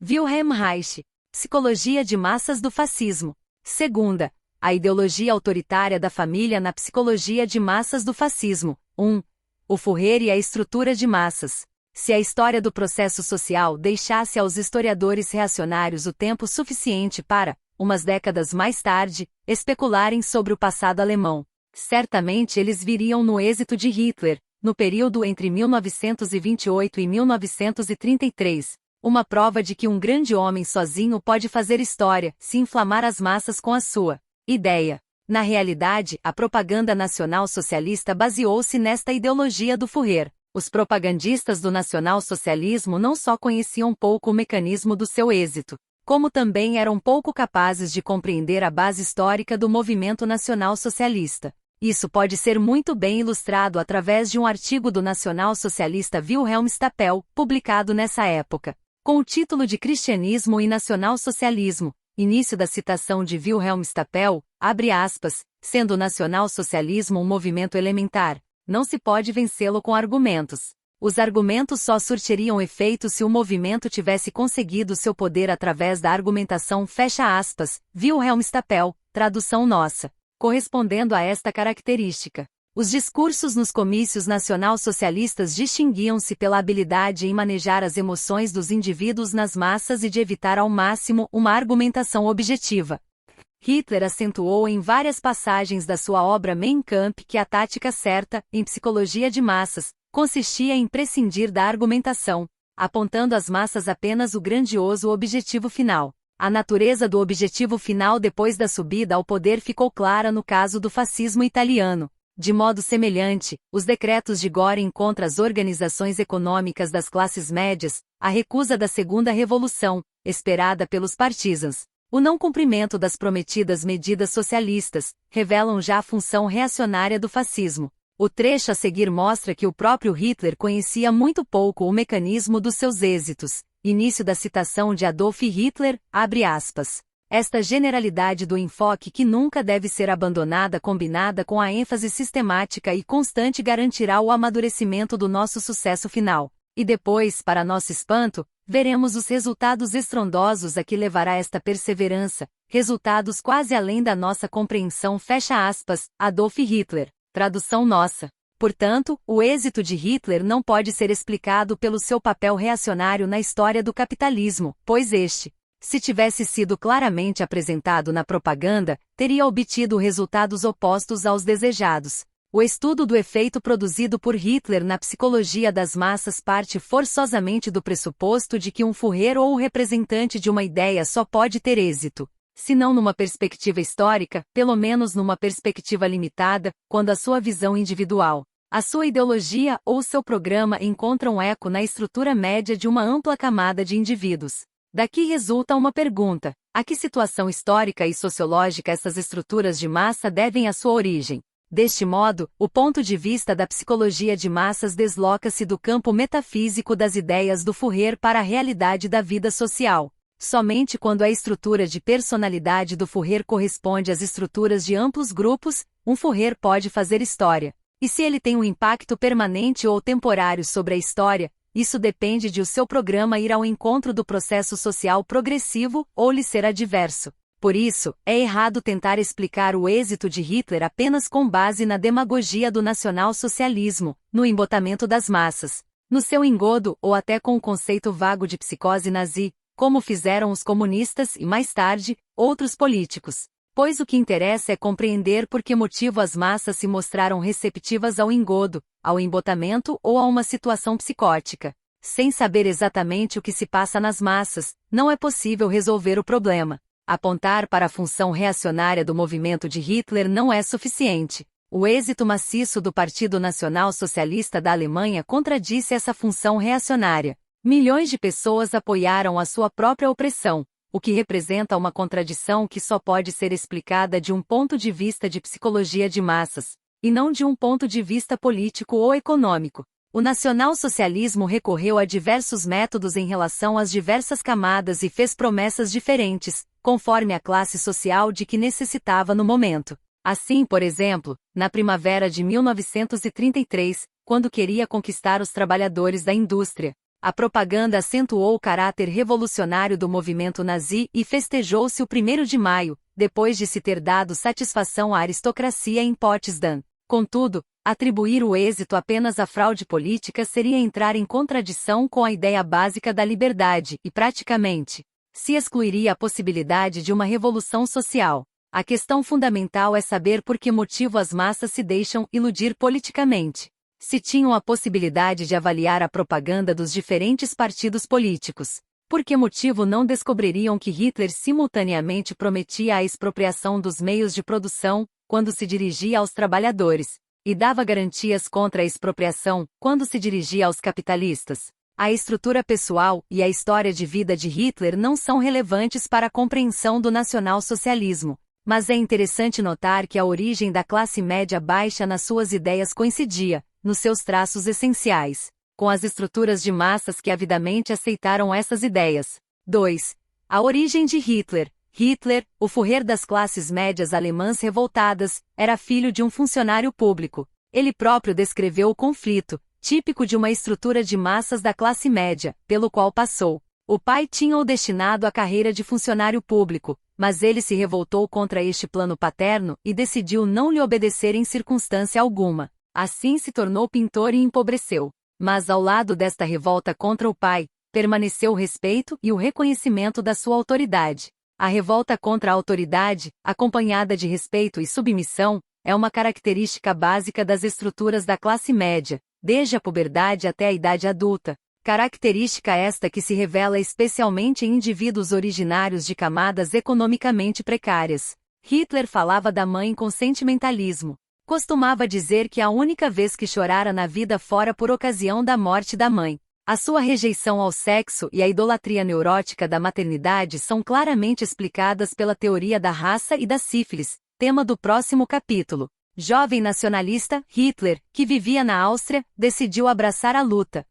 Wilhelm Reich. Psicologia de massas do fascismo. Segunda, a ideologia autoritária da família na psicologia de massas do fascismo. 1. O Führer e a estrutura de massas. Se a história do processo social deixasse aos historiadores reacionários o tempo suficiente para, umas décadas mais tarde, especularem sobre o passado alemão, certamente eles viriam no êxito de Hitler, no período entre 1928 e 1933, uma prova de que um grande homem sozinho pode fazer história, se inflamar as massas com a sua ideia. Na realidade, a propaganda nacional-socialista baseou-se nesta ideologia do Führer. Os propagandistas do nacional-socialismo não só conheciam pouco o mecanismo do seu êxito, como também eram pouco capazes de compreender a base histórica do movimento nacional-socialista. Isso pode ser muito bem ilustrado através de um artigo do nacional-socialista Wilhelm Stapel, publicado nessa época, com o título de Cristianismo e Nacional-Socialismo. Início da citação de Wilhelm Stapel, abre aspas, sendo o nacional-socialismo um movimento elementar, não se pode vencê-lo com argumentos. Os argumentos só surtiriam efeito se o movimento tivesse conseguido seu poder através da argumentação, fecha aspas, Wilhelm Stapel, tradução nossa. Correspondendo a esta característica, os discursos nos comícios nacional-socialistas distinguiam-se pela habilidade em manejar as emoções dos indivíduos nas massas e de evitar ao máximo uma argumentação objetiva. Hitler acentuou em várias passagens da sua obra Mein Kampf que a tática certa, em psicologia de massas, consistia em prescindir da argumentação, apontando às massas apenas o grandioso objetivo final. A natureza do objetivo final depois da subida ao poder ficou clara no caso do fascismo italiano. De modo semelhante, os decretos de Göring contra as organizações econômicas das classes médias, a recusa da Segunda Revolução, esperada pelos partisans, o não cumprimento das prometidas medidas socialistas, revelam já a função reacionária do fascismo. O trecho a seguir mostra que o próprio Hitler conhecia muito pouco o mecanismo dos seus êxitos. Início da citação de Adolf Hitler, abre aspas. Esta generalidade do enfoque que nunca deve ser abandonada combinada com a ênfase sistemática e constante garantirá o amadurecimento do nosso sucesso final. E depois, para nosso espanto, veremos os resultados estrondosos a que levará esta perseverança, resultados quase além da nossa compreensão, fecha aspas, Adolf Hitler, tradução nossa. Portanto, o êxito de Hitler não pode ser explicado pelo seu papel reacionário na história do capitalismo, pois este, se tivesse sido claramente apresentado na propaganda, teria obtido resultados opostos aos desejados. O estudo do efeito produzido por Hitler na psicologia das massas parte forçosamente do pressuposto de que um Führer ou o representante de uma ideia só pode ter êxito, se não numa perspectiva histórica, pelo menos numa perspectiva limitada, quando a sua visão individual, a sua ideologia ou seu programa encontram eco na estrutura média de uma ampla camada de indivíduos. Daqui resulta uma pergunta: a que situação histórica e sociológica essas estruturas de massa devem a sua origem? Deste modo, o ponto de vista da psicologia de massas desloca-se do campo metafísico das ideias do Führer para a realidade da vida social. Somente quando a estrutura de personalidade do Führer corresponde às estruturas de amplos grupos, um Führer pode fazer história. E se ele tem um impacto permanente ou temporário sobre a história, isso depende de o seu programa ir ao encontro do processo social progressivo ou lhe ser adverso. Por isso, é errado tentar explicar o êxito de Hitler apenas com base na demagogia do nacional-socialismo, no embotamento das massas, no seu engodo ou até com o conceito vago de psicose nazi, como fizeram os comunistas e, mais tarde, outros políticos. Pois o que interessa é compreender por que motivo as massas se mostraram receptivas ao engodo, ao embotamento ou a uma situação psicótica. Sem saber exatamente o que se passa nas massas, não é possível resolver o problema. Apontar para a função reacionária do movimento de Hitler não é suficiente. O êxito maciço do Partido Nacional Socialista da Alemanha contradisse essa função reacionária. Milhões de pessoas apoiaram a sua própria opressão, o que representa uma contradição que só pode ser explicada de um ponto de vista de psicologia de massas, e não de um ponto de vista político ou econômico. O nacionalsocialismo recorreu a diversos métodos em relação às diversas camadas e fez promessas diferentes, conforme a classe social de que necessitava no momento. Assim, por exemplo, na primavera de 1933, quando queria conquistar os trabalhadores da indústria, A propaganda acentuou o caráter revolucionário do movimento nazi e festejou-se o 1º de maio, depois de se ter dado satisfação à aristocracia em Potsdam. Contudo, atribuir o êxito apenas à fraude política seria entrar em contradição com a ideia básica da liberdade e, praticamente, se excluiria a possibilidade de uma revolução social. A questão fundamental é saber por que motivo as massas se deixam iludir politicamente. Se tinham a possibilidade de avaliar a propaganda dos diferentes partidos políticos, por que motivo não descobririam que Hitler simultaneamente prometia a expropriação dos meios de produção, quando se dirigia aos trabalhadores, e dava garantias contra a expropriação, quando se dirigia aos capitalistas? A estrutura pessoal e a história de vida de Hitler não são relevantes para a compreensão do nacionalsocialismo, mas é interessante notar que a origem da classe média baixa nas suas ideias coincidia, nos seus traços essenciais, com as estruturas de massas que avidamente aceitaram essas ideias. 2. A origem de Hitler. Hitler, o Führer das classes médias alemãs revoltadas, era filho de um funcionário público. Ele próprio descreveu o conflito, típico de uma estrutura de massas da classe média, pelo qual passou. O pai tinha-o destinado à carreira de funcionário público, mas ele se revoltou contra este plano paterno e decidiu não lhe obedecer em circunstância alguma. Assim se tornou pintor e empobreceu. Mas ao lado desta revolta contra o pai, permaneceu o respeito e o reconhecimento da sua autoridade. A revolta contra a autoridade, acompanhada de respeito e submissão, é uma característica básica das estruturas da classe média, desde a puberdade até a idade adulta. Característica esta que se revela especialmente em indivíduos originários de camadas economicamente precárias. Hitler falava da mãe com sentimentalismo. Costumava dizer que a única vez que chorara na vida fora por ocasião da morte da mãe. A sua rejeição ao sexo e a idolatria neurótica da maternidade são claramente explicadas pela teoria da raça e da sífilis, tema do próximo capítulo. Jovem nacionalista, Hitler, que vivia na Áustria, decidiu abraçar a luta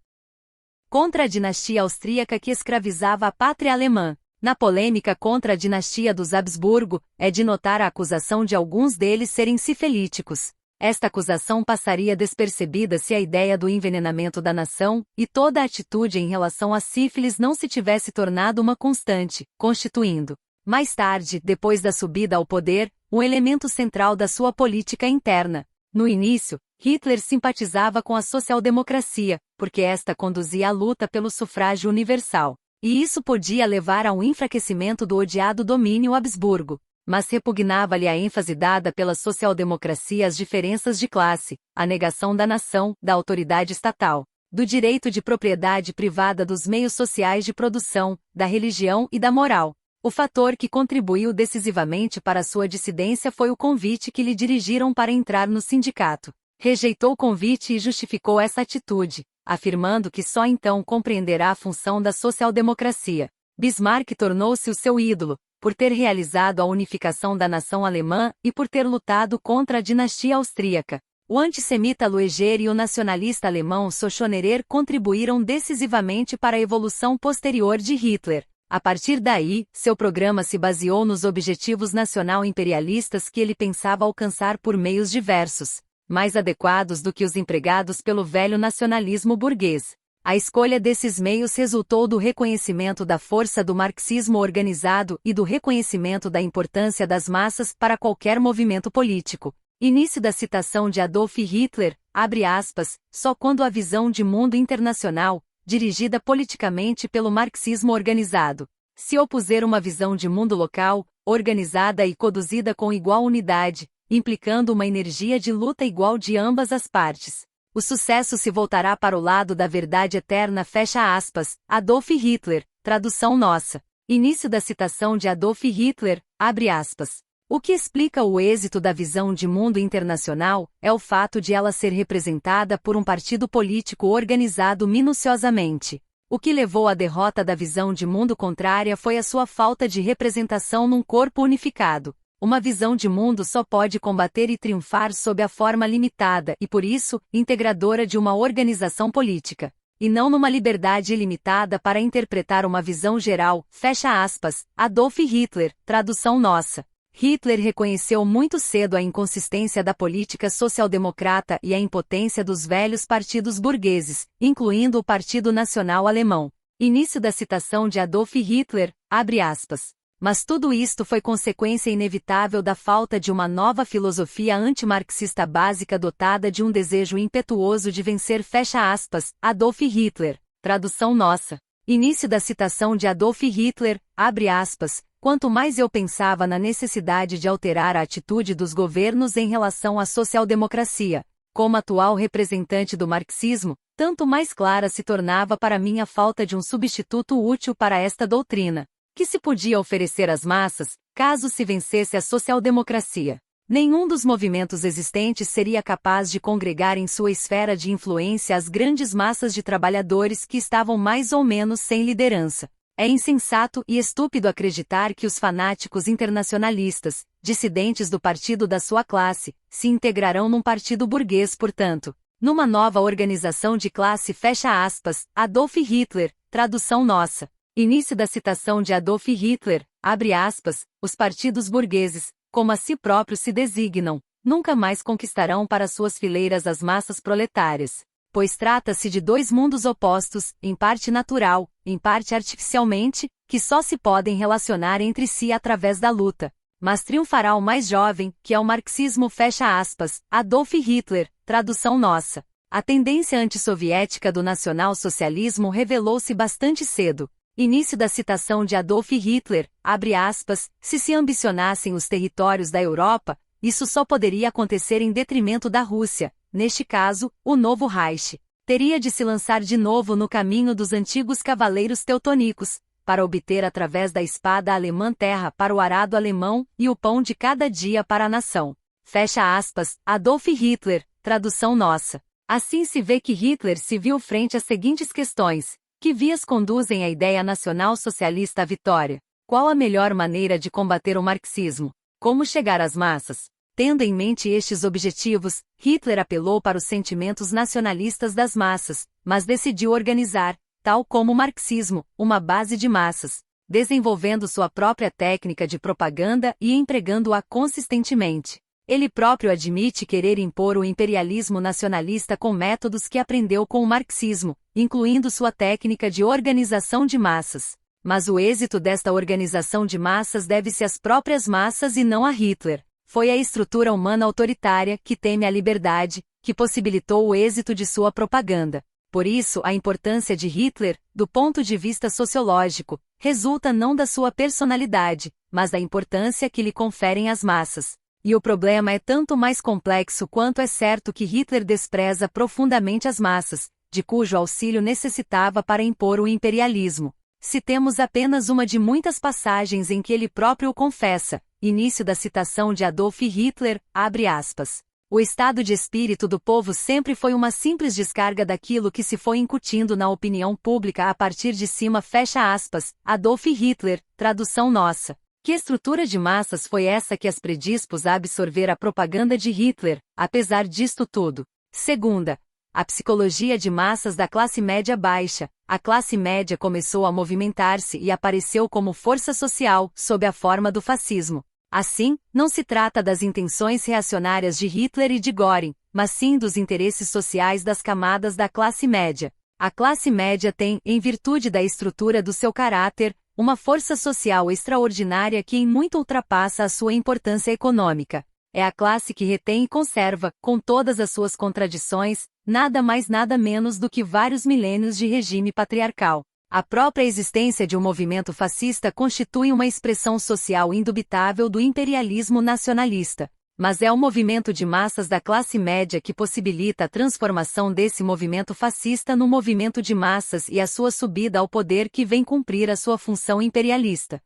contra a dinastia austríaca que escravizava a pátria alemã. Na polêmica contra a dinastia dos Habsburgo, é de notar a acusação de alguns deles serem sifilíticos. Esta acusação passaria despercebida se a ideia do envenenamento da nação e toda a atitude em relação à sífilis não se tivesse tornado uma constante, constituindo, mais tarde, depois da subida ao poder, um elemento central da sua política interna. No início, Hitler simpatizava com a social-democracia, porque esta conduzia a luta pelo sufrágio universal. E isso podia levar a um enfraquecimento do odiado domínio Habsburgo. Mas repugnava-lhe a ênfase dada pela social-democracia às diferenças de classe, a negação da nação, da autoridade estatal, do direito de propriedade privada dos meios sociais de produção, da religião e da moral. O fator que contribuiu decisivamente para sua dissidência foi o convite que lhe dirigiram para entrar no sindicato. Rejeitou o convite e justificou essa atitude, afirmando que só então compreenderá a função da social-democracia. Bismarck tornou-se o seu ídolo, por ter realizado a unificação da nação alemã e por ter lutado contra a dinastia austríaca. O antissemita Lueger e o nacionalista alemão Schonerer contribuíram decisivamente para a evolução posterior de Hitler. A partir daí, seu programa se baseou nos objetivos nacional-imperialistas que ele pensava alcançar por meios diversos, mais adequados do que os empregados pelo velho nacionalismo burguês. A escolha desses meios resultou do reconhecimento da força do marxismo organizado e do reconhecimento da importância das massas para qualquer movimento político. Início da citação de Adolf Hitler, abre aspas, só quando a visão de mundo internacional, dirigida politicamente pelo marxismo organizado, se opuser uma visão de mundo local, organizada e conduzida com igual unidade, implicando uma energia de luta igual de ambas as partes, o sucesso se voltará para o lado da verdade eterna, fecha aspas, Adolf Hitler, tradução nossa. Início da citação de Adolf Hitler, abre aspas. O que explica o êxito da visão de mundo internacional é o fato de ela ser representada por um partido político organizado minuciosamente. O que levou à derrota da visão de mundo contrária foi a sua falta de representação num corpo unificado. Uma visão de mundo só pode combater e triunfar sob a forma limitada e, por isso, integradora de uma organização política, e não numa liberdade ilimitada para interpretar uma visão geral, fecha aspas, Adolf Hitler, tradução nossa. Hitler reconheceu muito cedo a inconsistência da política social-democrata e a impotência dos velhos partidos burgueses, incluindo o Partido Nacional Alemão. Início da citação de Adolf Hitler, abre aspas. Mas tudo isto foi consequência inevitável da falta de uma nova filosofia antimarxista básica dotada de um desejo impetuoso de vencer, fecha aspas, Adolf Hitler. Tradução nossa. Início da citação de Adolf Hitler, abre aspas. Quanto mais eu pensava na necessidade de alterar a atitude dos governos em relação à social-democracia, como atual representante do marxismo, tanto mais clara se tornava para mim a falta de um substituto útil para esta doutrina, que se podia oferecer às massas, caso se vencesse a social-democracia. Nenhum dos movimentos existentes seria capaz de congregar em sua esfera de influência as grandes massas de trabalhadores que estavam mais ou menos sem liderança. É insensato e estúpido acreditar que os fanáticos internacionalistas, dissidentes do partido da sua classe, se integrarão num partido burguês, portanto, numa nova organização de classe, fecha aspas, Adolf Hitler, tradução nossa. Início da citação de Adolf Hitler, abre aspas, os partidos burgueses, como a si próprios se designam, nunca mais conquistarão para suas fileiras as massas proletárias. Pois trata-se de dois mundos opostos, em parte natural, em parte artificialmente, que só se podem relacionar entre si através da luta. Mas triunfará o mais jovem, que é o marxismo, fecha aspas, Adolf Hitler, tradução nossa. A tendência antissoviética do nacional-socialismo revelou-se bastante cedo. Início da citação de Adolf Hitler, abre aspas, se ambicionassem os territórios da Europa, isso só poderia acontecer em detrimento da Rússia. Neste caso, o novo Reich teria de se lançar de novo no caminho dos antigos cavaleiros teutonicos, para obter através da espada alemã terra para o arado alemão e o pão de cada dia para a nação. Fecha aspas, Adolf Hitler, tradução nossa. Assim se vê que Hitler se viu frente às seguintes questões. Que vias conduzem a ideia nacional-socialista à vitória? Qual a melhor maneira de combater o marxismo? Como chegar às massas? Tendo em mente estes objetivos, Hitler apelou para os sentimentos nacionalistas das massas, mas decidiu organizar, tal como o marxismo, uma base de massas, desenvolvendo sua própria técnica de propaganda e empregando-a consistentemente. Ele próprio admite querer impor o imperialismo nacionalista com métodos que aprendeu com o marxismo, incluindo sua técnica de organização de massas. Mas o êxito desta organização de massas deve-se às próprias massas e não a Hitler. Foi a estrutura humana autoritária, que teme a liberdade, que possibilitou o êxito de sua propaganda. Por isso, a importância de Hitler, do ponto de vista sociológico, resulta não da sua personalidade, mas da importância que lhe conferem as massas. E o problema é tanto mais complexo quanto é certo que Hitler despreza profundamente as massas, de cujo auxílio necessitava para impor o imperialismo. Citemos apenas uma de muitas passagens em que ele próprio o confessa. Início da citação de Adolf Hitler, abre aspas. O estado de espírito do povo sempre foi uma simples descarga daquilo que se foi incutindo na opinião pública a partir de cima, fecha aspas, Adolf Hitler, tradução nossa. Que estrutura de massas foi essa que as predispôs a absorver a propaganda de Hitler, apesar disto tudo? Segunda, a psicologia de massas da classe média baixa. A classe média começou a movimentar-se e apareceu como força social, sob a forma do fascismo. Assim, não se trata das intenções reacionárias de Hitler e de Göring, mas sim dos interesses sociais das camadas da classe média. A classe média tem, em virtude da estrutura do seu caráter, uma força social extraordinária que em muito ultrapassa a sua importância econômica. É a classe que retém e conserva, com todas as suas contradições, nada mais nada menos do que vários milênios de regime patriarcal. A própria existência de um movimento fascista constitui uma expressão social indubitável do imperialismo nacionalista. Mas é o movimento de massas da classe média que possibilita a transformação desse movimento fascista no movimento de massas e a sua subida ao poder que vem cumprir a sua função imperialista.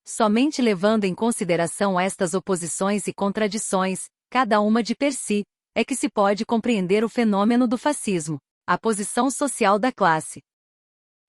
Somente levando em consideração estas oposições e contradições, cada uma de per si, é que se pode compreender o fenômeno do fascismo. A posição social da classe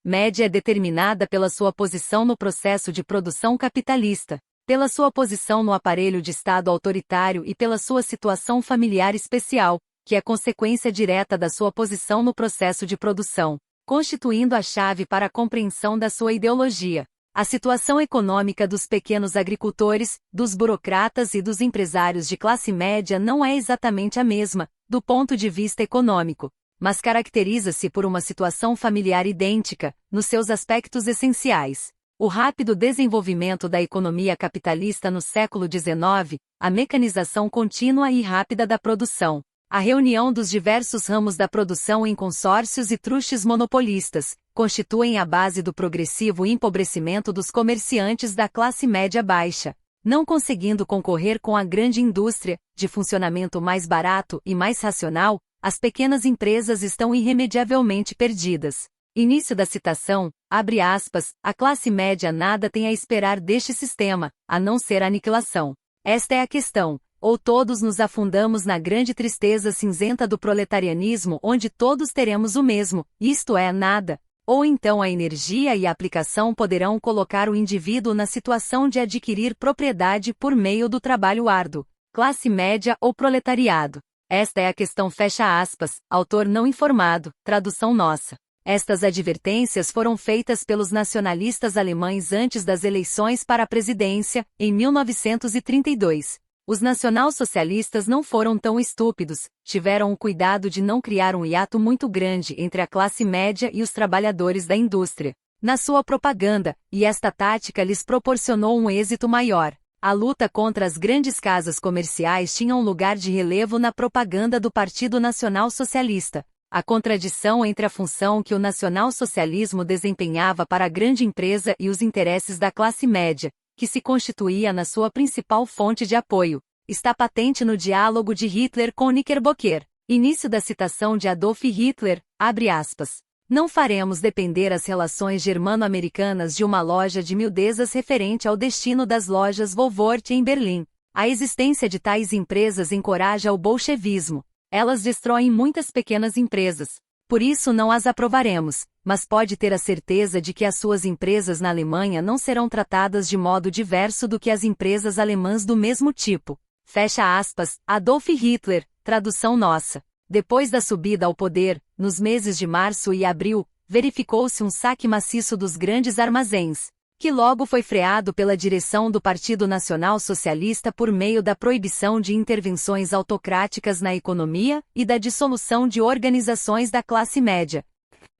média é determinada pela sua posição no processo de produção capitalista, pela sua posição no aparelho de Estado autoritário e pela sua situação familiar especial, que é consequência direta da sua posição no processo de produção, constituindo a chave para a compreensão da sua ideologia. A situação econômica dos pequenos agricultores, dos burocratas e dos empresários de classe média não é exatamente a mesma, do ponto de vista econômico, mas caracteriza-se por uma situação familiar idêntica, nos seus aspectos essenciais. O rápido desenvolvimento da economia capitalista no século XIX, a mecanização contínua e rápida da produção, a reunião dos diversos ramos da produção em consórcios e trusts monopolistas, constituem a base do progressivo empobrecimento dos comerciantes da classe média baixa. Não conseguindo concorrer com a grande indústria, de funcionamento mais barato e mais racional, as pequenas empresas estão irremediavelmente perdidas. Início da citação, abre aspas, a classe média nada tem a esperar deste sistema, a não ser a aniquilação. Esta é a questão. Ou todos nos afundamos na grande tristeza cinzenta do proletarianismo onde todos teremos o mesmo, isto é, nada. Ou então a energia e a aplicação poderão colocar o indivíduo na situação de adquirir propriedade por meio do trabalho árduo. Classe média ou proletariado. Esta é a questão, fecha aspas, autor não informado, tradução nossa. Estas advertências foram feitas pelos nacionalistas alemães antes das eleições para a presidência, em 1932. Os nacionalsocialistas não foram tão estúpidos, tiveram o cuidado de não criar um hiato muito grande entre a classe média e os trabalhadores da indústria. Na sua propaganda, e esta tática lhes proporcionou um êxito maior. A luta contra as grandes casas comerciais tinha um lugar de relevo na propaganda do Partido Nacional Socialista. A contradição entre a função que o nacionalsocialismo desempenhava para a grande empresa e os interesses da classe média, que se constituía na sua principal fonte de apoio, está patente no diálogo de Hitler com Knickerbocker. Início da citação de Adolf Hitler, abre aspas. Não faremos depender as relações germano-americanas de uma loja de miudezas referente ao destino das lojas Woolworth em Berlim. A existência de tais empresas encoraja o bolchevismo. Elas destroem muitas pequenas empresas. Por isso não as aprovaremos, mas pode ter a certeza de que as suas empresas na Alemanha não serão tratadas de modo diverso do que as empresas alemãs do mesmo tipo. Fecha aspas, Adolf Hitler, tradução nossa. Depois da subida ao poder, nos meses de março e abril, verificou-se um saque maciço dos grandes armazéns, que logo foi freado pela direção do Partido Nacional Socialista por meio da proibição de intervenções autocráticas na economia e da dissolução de organizações da classe média.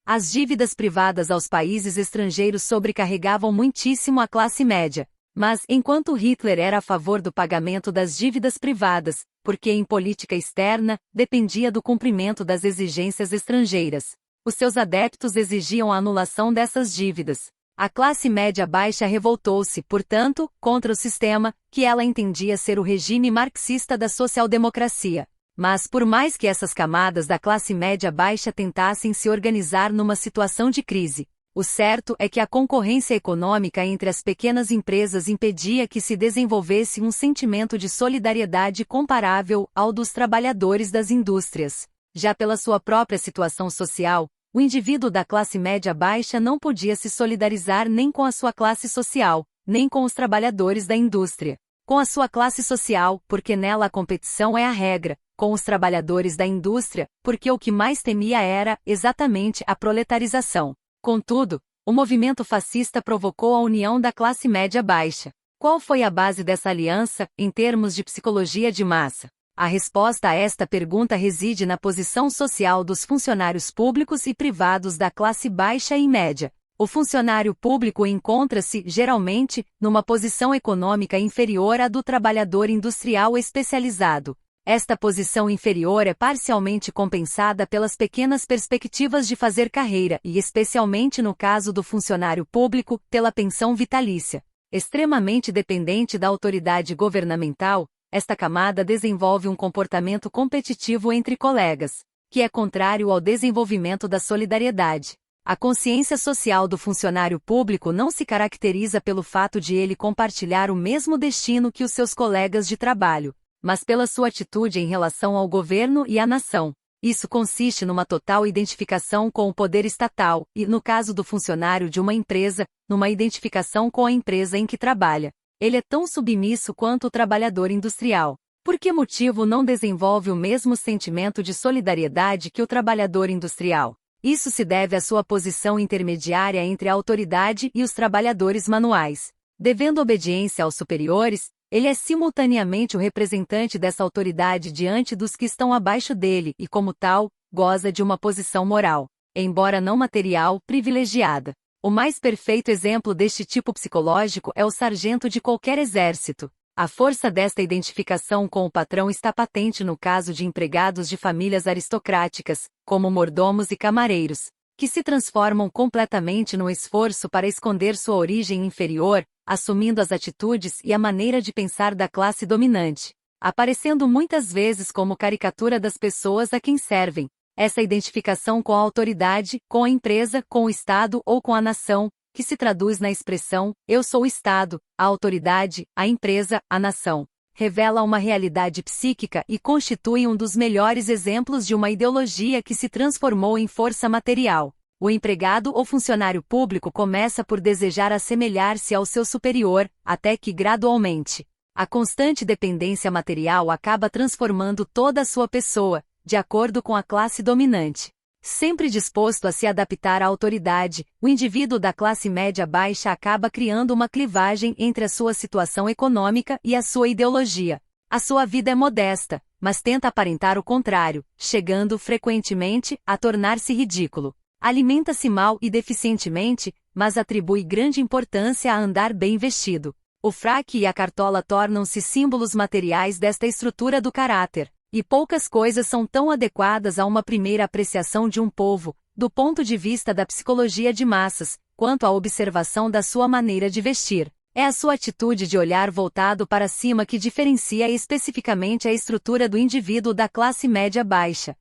As dívidas privadas aos países estrangeiros sobrecarregavam muitíssimo a classe média. Mas, enquanto Hitler era a favor do pagamento das dívidas privadas, porque em política externa, dependia do cumprimento das exigências estrangeiras, os seus adeptos exigiam a anulação dessas dívidas. A classe média baixa revoltou-se, portanto, contra o sistema, que ela entendia ser o regime marxista da social-democracia. Mas por mais que essas camadas da classe média baixa tentassem se organizar numa situação de crise, o certo é que a concorrência econômica entre as pequenas empresas impedia que se desenvolvesse um sentimento de solidariedade comparável ao dos trabalhadores das indústrias. Já pela sua própria situação social, o indivíduo da classe média baixa não podia se solidarizar nem com a sua classe social, nem com os trabalhadores da indústria. Com a sua classe social, porque nela a competição é a regra, com os trabalhadores da indústria, porque o que mais temia era, exatamente, a proletarização. Contudo, o movimento fascista provocou a união da classe média baixa. Qual foi a base dessa aliança, em termos de psicologia de massa? A resposta a esta pergunta reside na posição social dos funcionários públicos e privados da classe baixa e média. O funcionário público encontra-se, geralmente, numa posição econômica inferior à do trabalhador industrial especializado. Esta posição inferior é parcialmente compensada pelas pequenas perspectivas de fazer carreira e, especialmente no caso do funcionário público, pela pensão vitalícia. Extremamente dependente da autoridade governamental, esta camada desenvolve um comportamento competitivo entre colegas, que é contrário ao desenvolvimento da solidariedade. A consciência social do funcionário público não se caracteriza pelo fato de ele compartilhar o mesmo destino que os seus colegas de trabalho, mas pela sua atitude em relação ao governo e à nação. Isso consiste numa total identificação com o poder estatal e, no caso do funcionário de uma empresa, numa identificação com a empresa em que trabalha. Ele é tão submisso quanto o trabalhador industrial. Por que motivo não desenvolve o mesmo sentimento de solidariedade que o trabalhador industrial? Isso se deve à sua posição intermediária entre a autoridade e os trabalhadores manuais. Devendo obediência aos superiores, ele é simultaneamente o representante dessa autoridade diante dos que estão abaixo dele e, como tal, goza de uma posição moral, embora não material, privilegiada. O mais perfeito exemplo deste tipo psicológico é o sargento de qualquer exército. A força desta identificação com o patrão está patente no caso de empregados de famílias aristocráticas, como mordomos e camareiros, que se transformam completamente no esforço para esconder sua origem inferior, assumindo as atitudes e a maneira de pensar da classe dominante, aparecendo muitas vezes como caricatura das pessoas a quem servem. Essa identificação com a autoridade, com a empresa, com o Estado ou com a nação, que se traduz na expressão, eu sou o Estado, a autoridade, a empresa, a nação, revela uma realidade psíquica e constitui um dos melhores exemplos de uma ideologia que se transformou em força material. O empregado ou funcionário público começa por desejar assemelhar-se ao seu superior, até que gradualmente, a constante dependência material acaba transformando toda a sua pessoa, de acordo com a classe dominante. Sempre disposto a se adaptar à autoridade, o indivíduo da classe média baixa acaba criando uma clivagem entre a sua situação econômica e a sua ideologia. A sua vida é modesta, mas tenta aparentar o contrário, chegando frequentemente a tornar-se ridículo. Alimenta-se mal e deficientemente, mas atribui grande importância a andar bem vestido. O fraque e a cartola tornam-se símbolos materiais desta estrutura do caráter. E poucas coisas são tão adequadas a uma primeira apreciação de um povo, do ponto de vista da psicologia de massas, quanto a observação da sua maneira de vestir. É a sua atitude de olhar voltado para cima que diferencia especificamente a estrutura do indivíduo da classe média baixa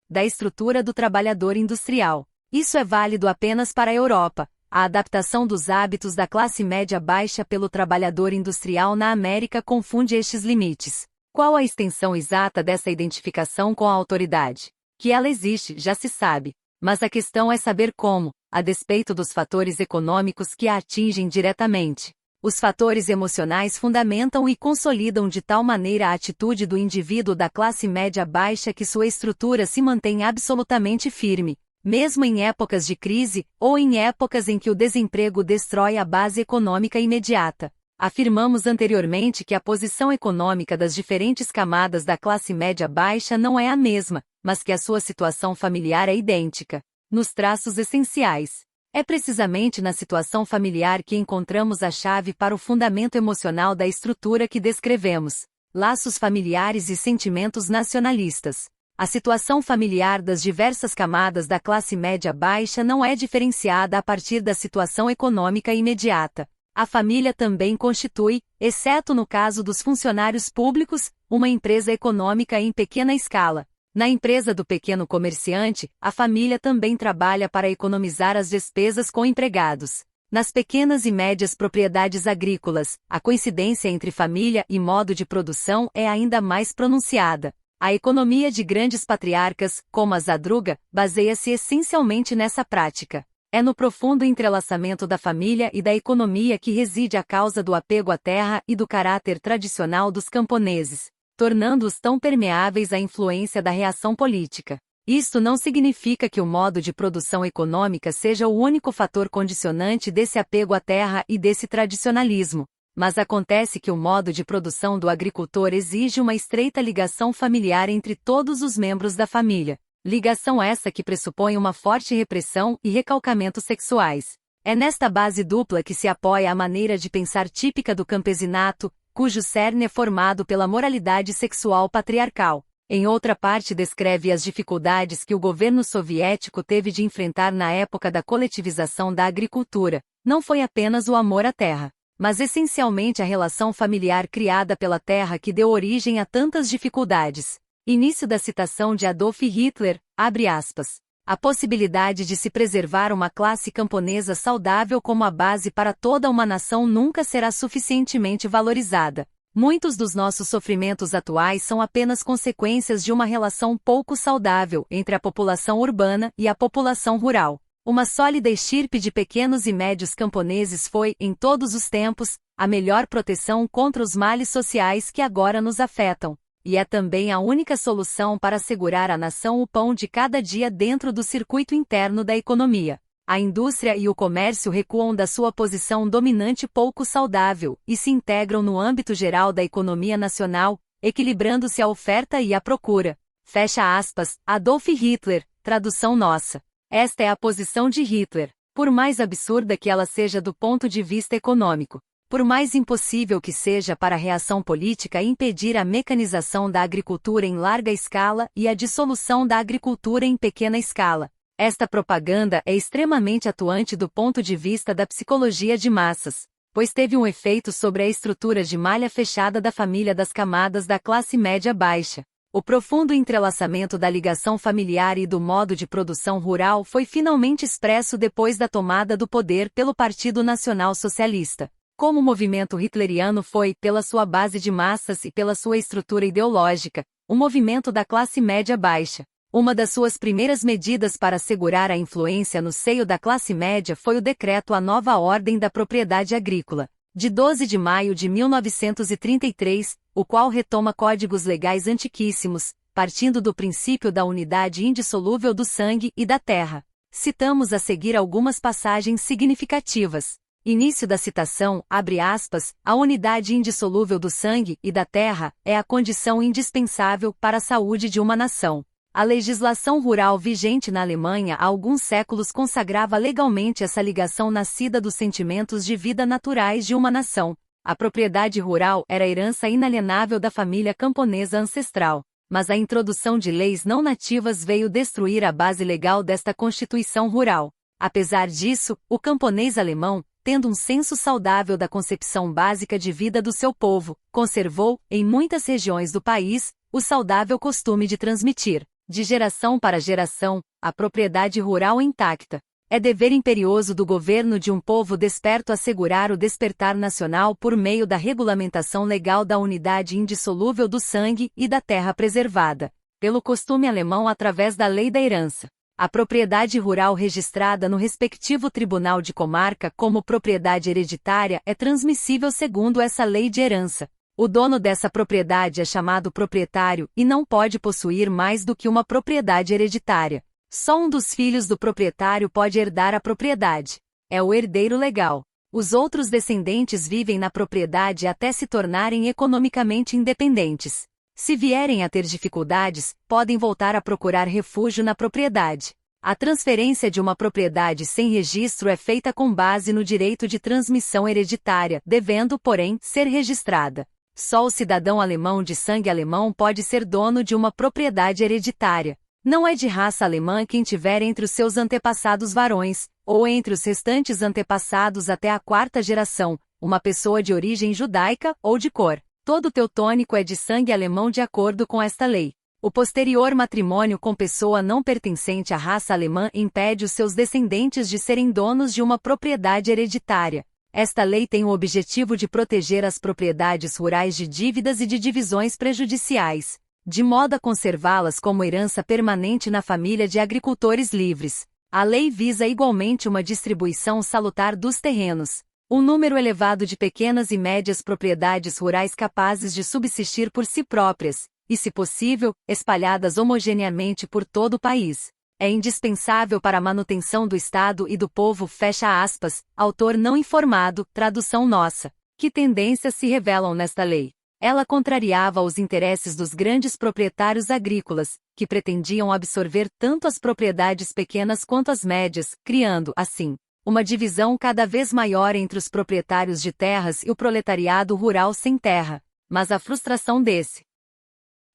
da estrutura do trabalhador industrial. Isso é válido apenas para a Europa. A adaptação dos hábitos da classe média baixa pelo trabalhador industrial na América confunde estes limites. Qual a extensão exata dessa identificação com a autoridade? Que ela existe, já se sabe, mas a questão é saber como, a despeito dos fatores econômicos que a atingem diretamente. Os fatores emocionais fundamentam e consolidam de tal maneira a atitude do indivíduo da classe média baixa que sua estrutura se mantém absolutamente firme, mesmo em épocas de crise, ou em épocas em que o desemprego destrói a base econômica imediata. Afirmamos anteriormente que a posição econômica das diferentes camadas da classe média baixa não é a mesma, mas que a sua situação familiar é idêntica, nos traços essenciais. É precisamente na situação familiar que encontramos a chave para o fundamento emocional da estrutura que descrevemos: laços familiares e sentimentos nacionalistas. A situação familiar das diversas camadas da classe média baixa não é diferenciada a partir da situação econômica imediata. A família também constitui, exceto no caso dos funcionários públicos, uma empresa econômica em pequena escala. Na empresa do pequeno comerciante, a família também trabalha para economizar as despesas com empregados. Nas pequenas e médias propriedades agrícolas, a coincidência entre família e modo de produção é ainda mais pronunciada. A economia de grandes patriarcas, como a Zadruga, baseia-se essencialmente nessa prática. É no profundo entrelaçamento da família e da economia que reside a causa do apego à terra e do caráter tradicional dos camponeses, tornando-os tão permeáveis à influência da reação política. Isto não significa que o modo de produção econômica seja o único fator condicionante desse apego à terra e desse tradicionalismo, mas acontece que o modo de produção do agricultor exige uma estreita ligação familiar entre todos os membros da família. Ligação essa que pressupõe uma forte repressão e recalcamentos sexuais. É nesta base dupla que se apoia a maneira de pensar típica do campesinato, cujo cerne é formado pela moralidade sexual patriarcal. Em outra parte descreve as dificuldades que o governo soviético teve de enfrentar na época da coletivização da agricultura. Não foi apenas o amor à terra, mas essencialmente a relação familiar criada pela terra que deu origem a tantas dificuldades. Início da citação de Adolf Hitler, abre aspas. A possibilidade de se preservar uma classe camponesa saudável como a base para toda uma nação nunca será suficientemente valorizada. Muitos dos nossos sofrimentos atuais são apenas consequências de uma relação pouco saudável entre a população urbana e a população rural. Uma sólida estirpe de pequenos e médios camponeses foi, em todos os tempos, a melhor proteção contra os males sociais que agora nos afetam. e é também a única solução para assegurar à nação o pão de cada dia dentro do circuito interno da economia. A indústria e o comércio recuam da sua posição dominante pouco saudável e se integram no âmbito geral da economia nacional, equilibrando-se a oferta e a procura. Fecha aspas, Adolf Hitler, tradução nossa. Esta é a posição de Hitler, por mais absurda que ela seja do ponto de vista econômico. Por mais impossível que seja para a reação política impedir a mecanização da agricultura em larga escala e a dissolução da agricultura em pequena escala, esta propaganda é extremamente atuante do ponto de vista da psicologia de massas, pois teve um efeito sobre a estrutura de malha fechada da família das camadas da classe média baixa. O profundo entrelaçamento da ligação familiar e do modo de produção rural foi finalmente expresso depois da tomada do poder pelo Partido Nacional Socialista. Como o movimento hitleriano foi, pela sua base de massas e pela sua estrutura ideológica, um movimento da classe média baixa. Uma das suas primeiras medidas para assegurar a influência no seio da classe média foi o decreto à Nova Ordem da Propriedade Agrícola, de 12 de maio de 1933, o qual retoma códigos legais antiquíssimos, partindo do princípio da unidade indissolúvel do sangue e da terra. Citamos a seguir algumas passagens significativas. Início da citação, abre aspas, a unidade indissolúvel do sangue e da terra é a condição indispensável para a saúde de uma nação. A legislação rural vigente na Alemanha há alguns séculos consagrava legalmente essa ligação nascida dos sentimentos de vida naturais de uma nação. A propriedade rural era a herança inalienável da família camponesa ancestral, mas a introdução de leis não nativas veio destruir a base legal desta constituição rural. Apesar disso, o camponês alemão, tendo um senso saudável da concepção básica de vida do seu povo, conservou, em muitas regiões do país, o saudável costume de transmitir, de geração para geração, a propriedade rural intacta. É dever imperioso do governo de um povo desperto assegurar o despertar nacional por meio da regulamentação legal da unidade indissolúvel do sangue e da terra preservada, pelo costume alemão através da lei da herança. A propriedade rural registrada no respectivo tribunal de comarca como propriedade hereditária é transmissível segundo essa lei de herança. O dono dessa propriedade é chamado proprietário e não pode possuir mais do que uma propriedade hereditária. Só um dos filhos do proprietário pode herdar a propriedade. É o herdeiro legal. Os outros descendentes vivem na propriedade até se tornarem economicamente independentes. Se vierem a ter dificuldades, podem voltar a procurar refúgio na propriedade. A transferência de uma propriedade sem registro é feita com base no direito de transmissão hereditária, devendo, porém, ser registrada. Só o cidadão alemão de sangue alemão pode ser dono de uma propriedade hereditária. Não é de raça alemã quem tiver entre os seus antepassados varões, ou entre os restantes antepassados até a 4ª geração, uma pessoa de origem judaica ou de cor. Todo teutônico é de sangue alemão de acordo com esta lei. O posterior matrimônio com pessoa não pertencente à raça alemã impede os seus descendentes de serem donos de uma propriedade hereditária. Esta lei tem o objetivo de proteger as propriedades rurais de dívidas e de divisões prejudiciais, de modo a conservá-las como herança permanente na família de agricultores livres. A lei visa igualmente uma distribuição salutar dos terrenos. Um número elevado de pequenas e médias propriedades rurais capazes de subsistir por si próprias, e, se possível, espalhadas homogeneamente por todo o país. É indispensável para a manutenção do Estado e do povo, fecha aspas, autor não informado, tradução nossa. Que tendências se revelam nesta lei? Ela contrariava os interesses dos grandes proprietários agrícolas, que pretendiam absorver tanto as propriedades pequenas quanto as médias, criando, assim, uma divisão cada vez maior entre os proprietários de terras e o proletariado rural sem terra. Mas a frustração desse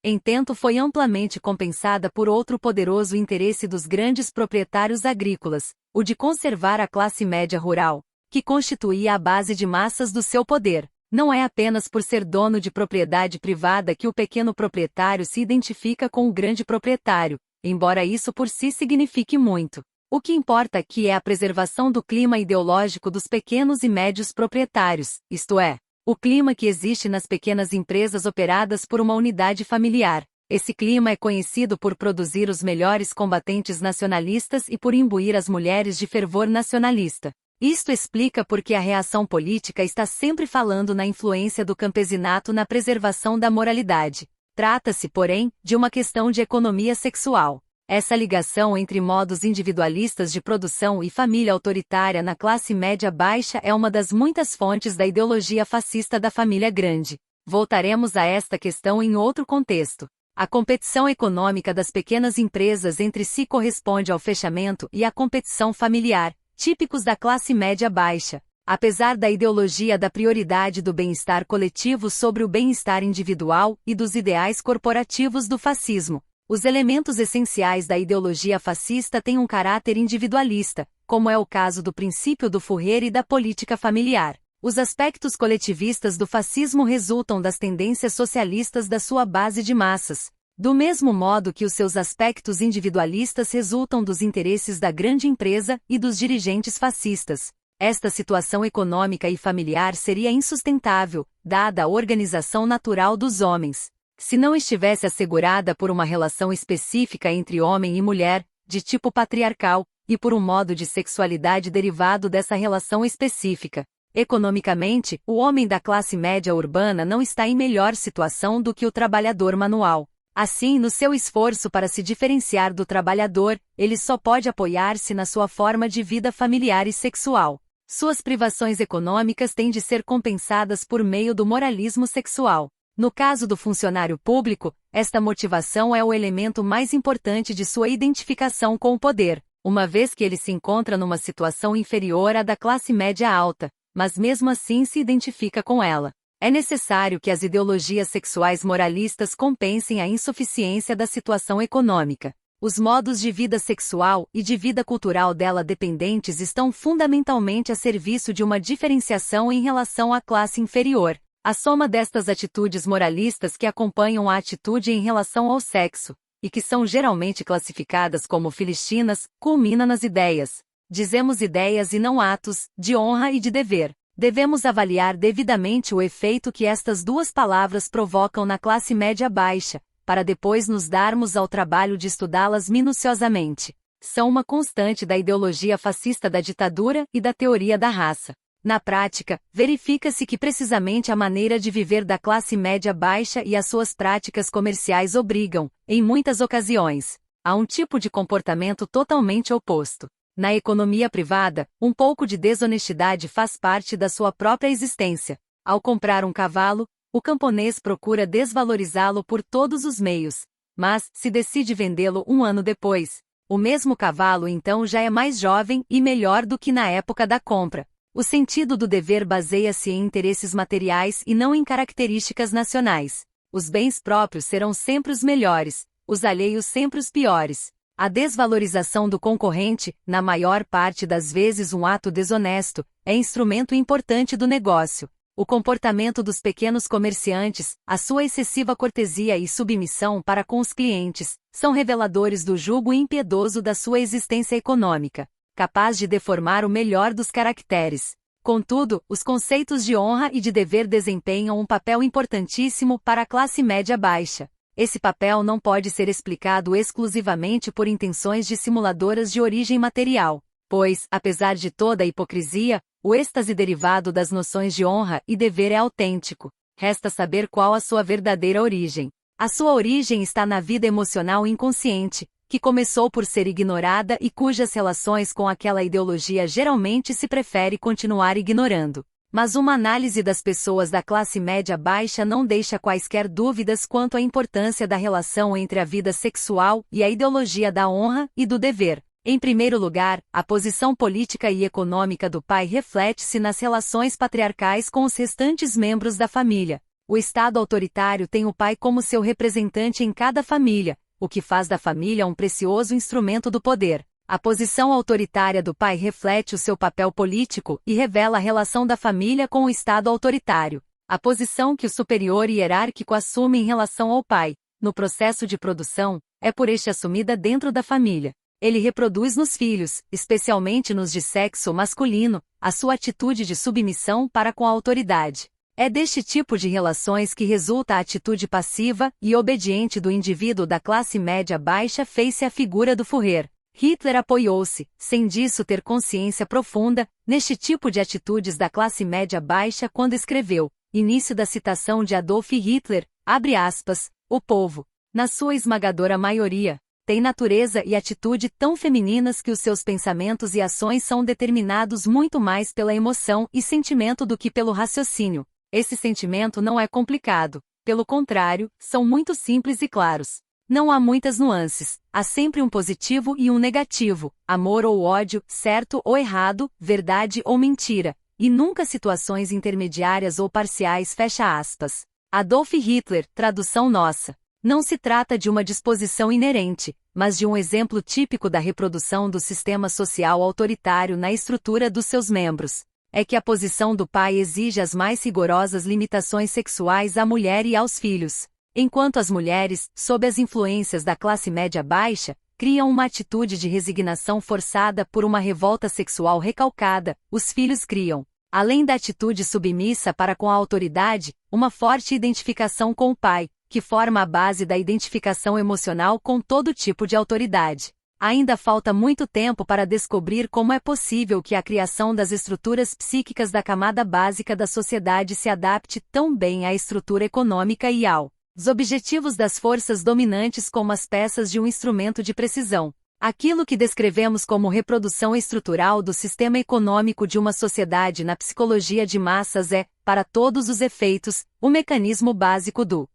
intento foi amplamente compensada por outro poderoso interesse dos grandes proprietários agrícolas, o de conservar a classe média rural, que constituía a base de massas do seu poder. Não é apenas por ser dono de propriedade privada que o pequeno proprietário se identifica com o grande proprietário, embora isso por si signifique muito. O que importa aqui é a preservação do clima ideológico dos pequenos e médios proprietários, isto é, o clima que existe nas pequenas empresas operadas por uma unidade familiar. Esse clima é conhecido por produzir os melhores combatentes nacionalistas e por imbuir as mulheres de fervor nacionalista. Isto explica por que a reação política está sempre falando na influência do campesinato na preservação da moralidade. Trata-se, porém, de uma questão de economia sexual. Essa ligação entre modos individualistas de produção e família autoritária na classe média baixa é uma das muitas fontes da ideologia fascista da família grande. Voltaremos a esta questão em outro contexto. A competição econômica das pequenas empresas entre si corresponde ao fechamento e à competição familiar, típicos da classe média baixa. Apesar da ideologia da prioridade do bem-estar coletivo sobre o bem-estar individual e dos ideais corporativos do fascismo, os elementos essenciais da ideologia fascista têm um caráter individualista, como é o caso do princípio do Fourier e da política familiar. Os aspectos coletivistas do fascismo resultam das tendências socialistas da sua base de massas, do mesmo modo que os seus aspectos individualistas resultam dos interesses da grande empresa e dos dirigentes fascistas. Esta situação econômica e familiar seria insustentável, dada a organização natural dos homens, se não estivesse assegurada por uma relação específica entre homem e mulher, de tipo patriarcal, e por um modo de sexualidade derivado dessa relação específica. Economicamente, o homem da classe média urbana não está em melhor situação do que o trabalhador manual. Assim, no seu esforço para se diferenciar do trabalhador, ele só pode apoiar-se na sua forma de vida familiar e sexual. Suas privações econômicas têm de ser compensadas por meio do moralismo sexual. No caso do funcionário público, esta motivação é o elemento mais importante de sua identificação com o poder, uma vez que ele se encontra numa situação inferior à da classe média alta, mas mesmo assim se identifica com ela. É necessário que as ideologias sexuais moralistas compensem a insuficiência da situação econômica. Os modos de vida sexual e de vida cultural dela dependentes estão fundamentalmente a serviço de uma diferenciação em relação à classe inferior. A soma destas atitudes moralistas que acompanham a atitude em relação ao sexo, e que são geralmente classificadas como filistinas, culmina nas ideias. Dizemos ideias e não atos, de honra e de dever. Devemos avaliar devidamente o efeito que estas duas palavras provocam na classe média baixa, para depois nos darmos ao trabalho de estudá-las minuciosamente. São uma constante da ideologia fascista da ditadura e da teoria da raça. Na prática, verifica-se que precisamente a maneira de viver da classe média baixa e as suas práticas comerciais obrigam, em muitas ocasiões, a um tipo de comportamento totalmente oposto. Na economia privada, um pouco de desonestidade faz parte da sua própria existência. Ao comprar um cavalo, o camponês procura desvalorizá-lo por todos os meios, mas, se decide vendê-lo um ano depois, o mesmo cavalo então já é mais jovem e melhor do que na época da compra. O sentido do dever baseia-se em interesses materiais e não em características nacionais. Os bens próprios serão sempre os melhores, os alheios sempre os piores. A desvalorização do concorrente, na maior parte das vezes um ato desonesto, é instrumento importante do negócio. O comportamento dos pequenos comerciantes, a sua excessiva cortesia e submissão para com os clientes, são reveladores do jugo impiedoso da sua existência econômica, capaz de deformar o melhor dos caracteres. Contudo, os conceitos de honra e de dever desempenham um papel importantíssimo para a classe média baixa. Esse papel não pode ser explicado exclusivamente por intenções dissimuladoras de origem material, pois, apesar de toda a hipocrisia, o êxtase derivado das noções de honra e dever é autêntico. Resta saber qual a sua verdadeira origem. A sua origem está na vida emocional inconsciente, que começou por ser ignorada e cujas relações com aquela ideologia geralmente se prefere continuar ignorando. Mas uma análise das pessoas da classe média baixa não deixa quaisquer dúvidas quanto à importância da relação entre a vida sexual e a ideologia da honra e do dever. Em primeiro lugar, a posição política e econômica do pai reflete-se nas relações patriarcais com os restantes membros da família. O Estado autoritário tem o pai como seu representante em cada família, o que faz da família um precioso instrumento do poder. A posição autoritária do pai reflete o seu papel político e revela a relação da família com o Estado autoritário. A posição que o superior hierárquico assume em relação ao pai, no processo de produção, é por este assumida dentro da família. Ele reproduz nos filhos, especialmente nos de sexo masculino, a sua atitude de submissão para com a autoridade. É deste tipo de relações que resulta a atitude passiva e obediente do indivíduo da classe média baixa fez-se a figura do Führer. Hitler apoiou-se, sem disso ter consciência profunda, neste tipo de atitudes da classe média baixa quando escreveu, início da citação de Adolf Hitler, abre aspas, O povo, na sua esmagadora maioria, tem natureza e atitude tão femininas que os seus pensamentos e ações são determinados muito mais pela emoção e sentimento do que pelo raciocínio. Esse sentimento não é complicado, pelo contrário, são muito simples e claros. Não há muitas nuances, há sempre um positivo e um negativo, amor ou ódio, certo ou errado, verdade ou mentira, e nunca situações intermediárias ou parciais. Fecha aspas. Adolf Hitler, tradução nossa. Não se trata de uma disposição inerente, mas de um exemplo típico da reprodução do sistema social autoritário na estrutura dos seus membros. É que a posição do pai exige as mais rigorosas limitações sexuais à mulher e aos filhos, enquanto as mulheres, sob as influências da classe média baixa, criam uma atitude de resignação forçada por uma revolta sexual recalcada. Os filhos criam, além da atitude submissa para com a autoridade, uma forte identificação com o pai, que forma a base da identificação emocional com todo tipo de autoridade. Ainda falta muito tempo para descobrir como é possível que a criação das estruturas psíquicas da camada básica da sociedade se adapte tão bem à estrutura econômica e aos objetivos das forças dominantes como as peças de um instrumento de precisão. Aquilo que descrevemos como reprodução estrutural do sistema econômico de uma sociedade na psicologia de massas é, para todos os efeitos, o mecanismo básico do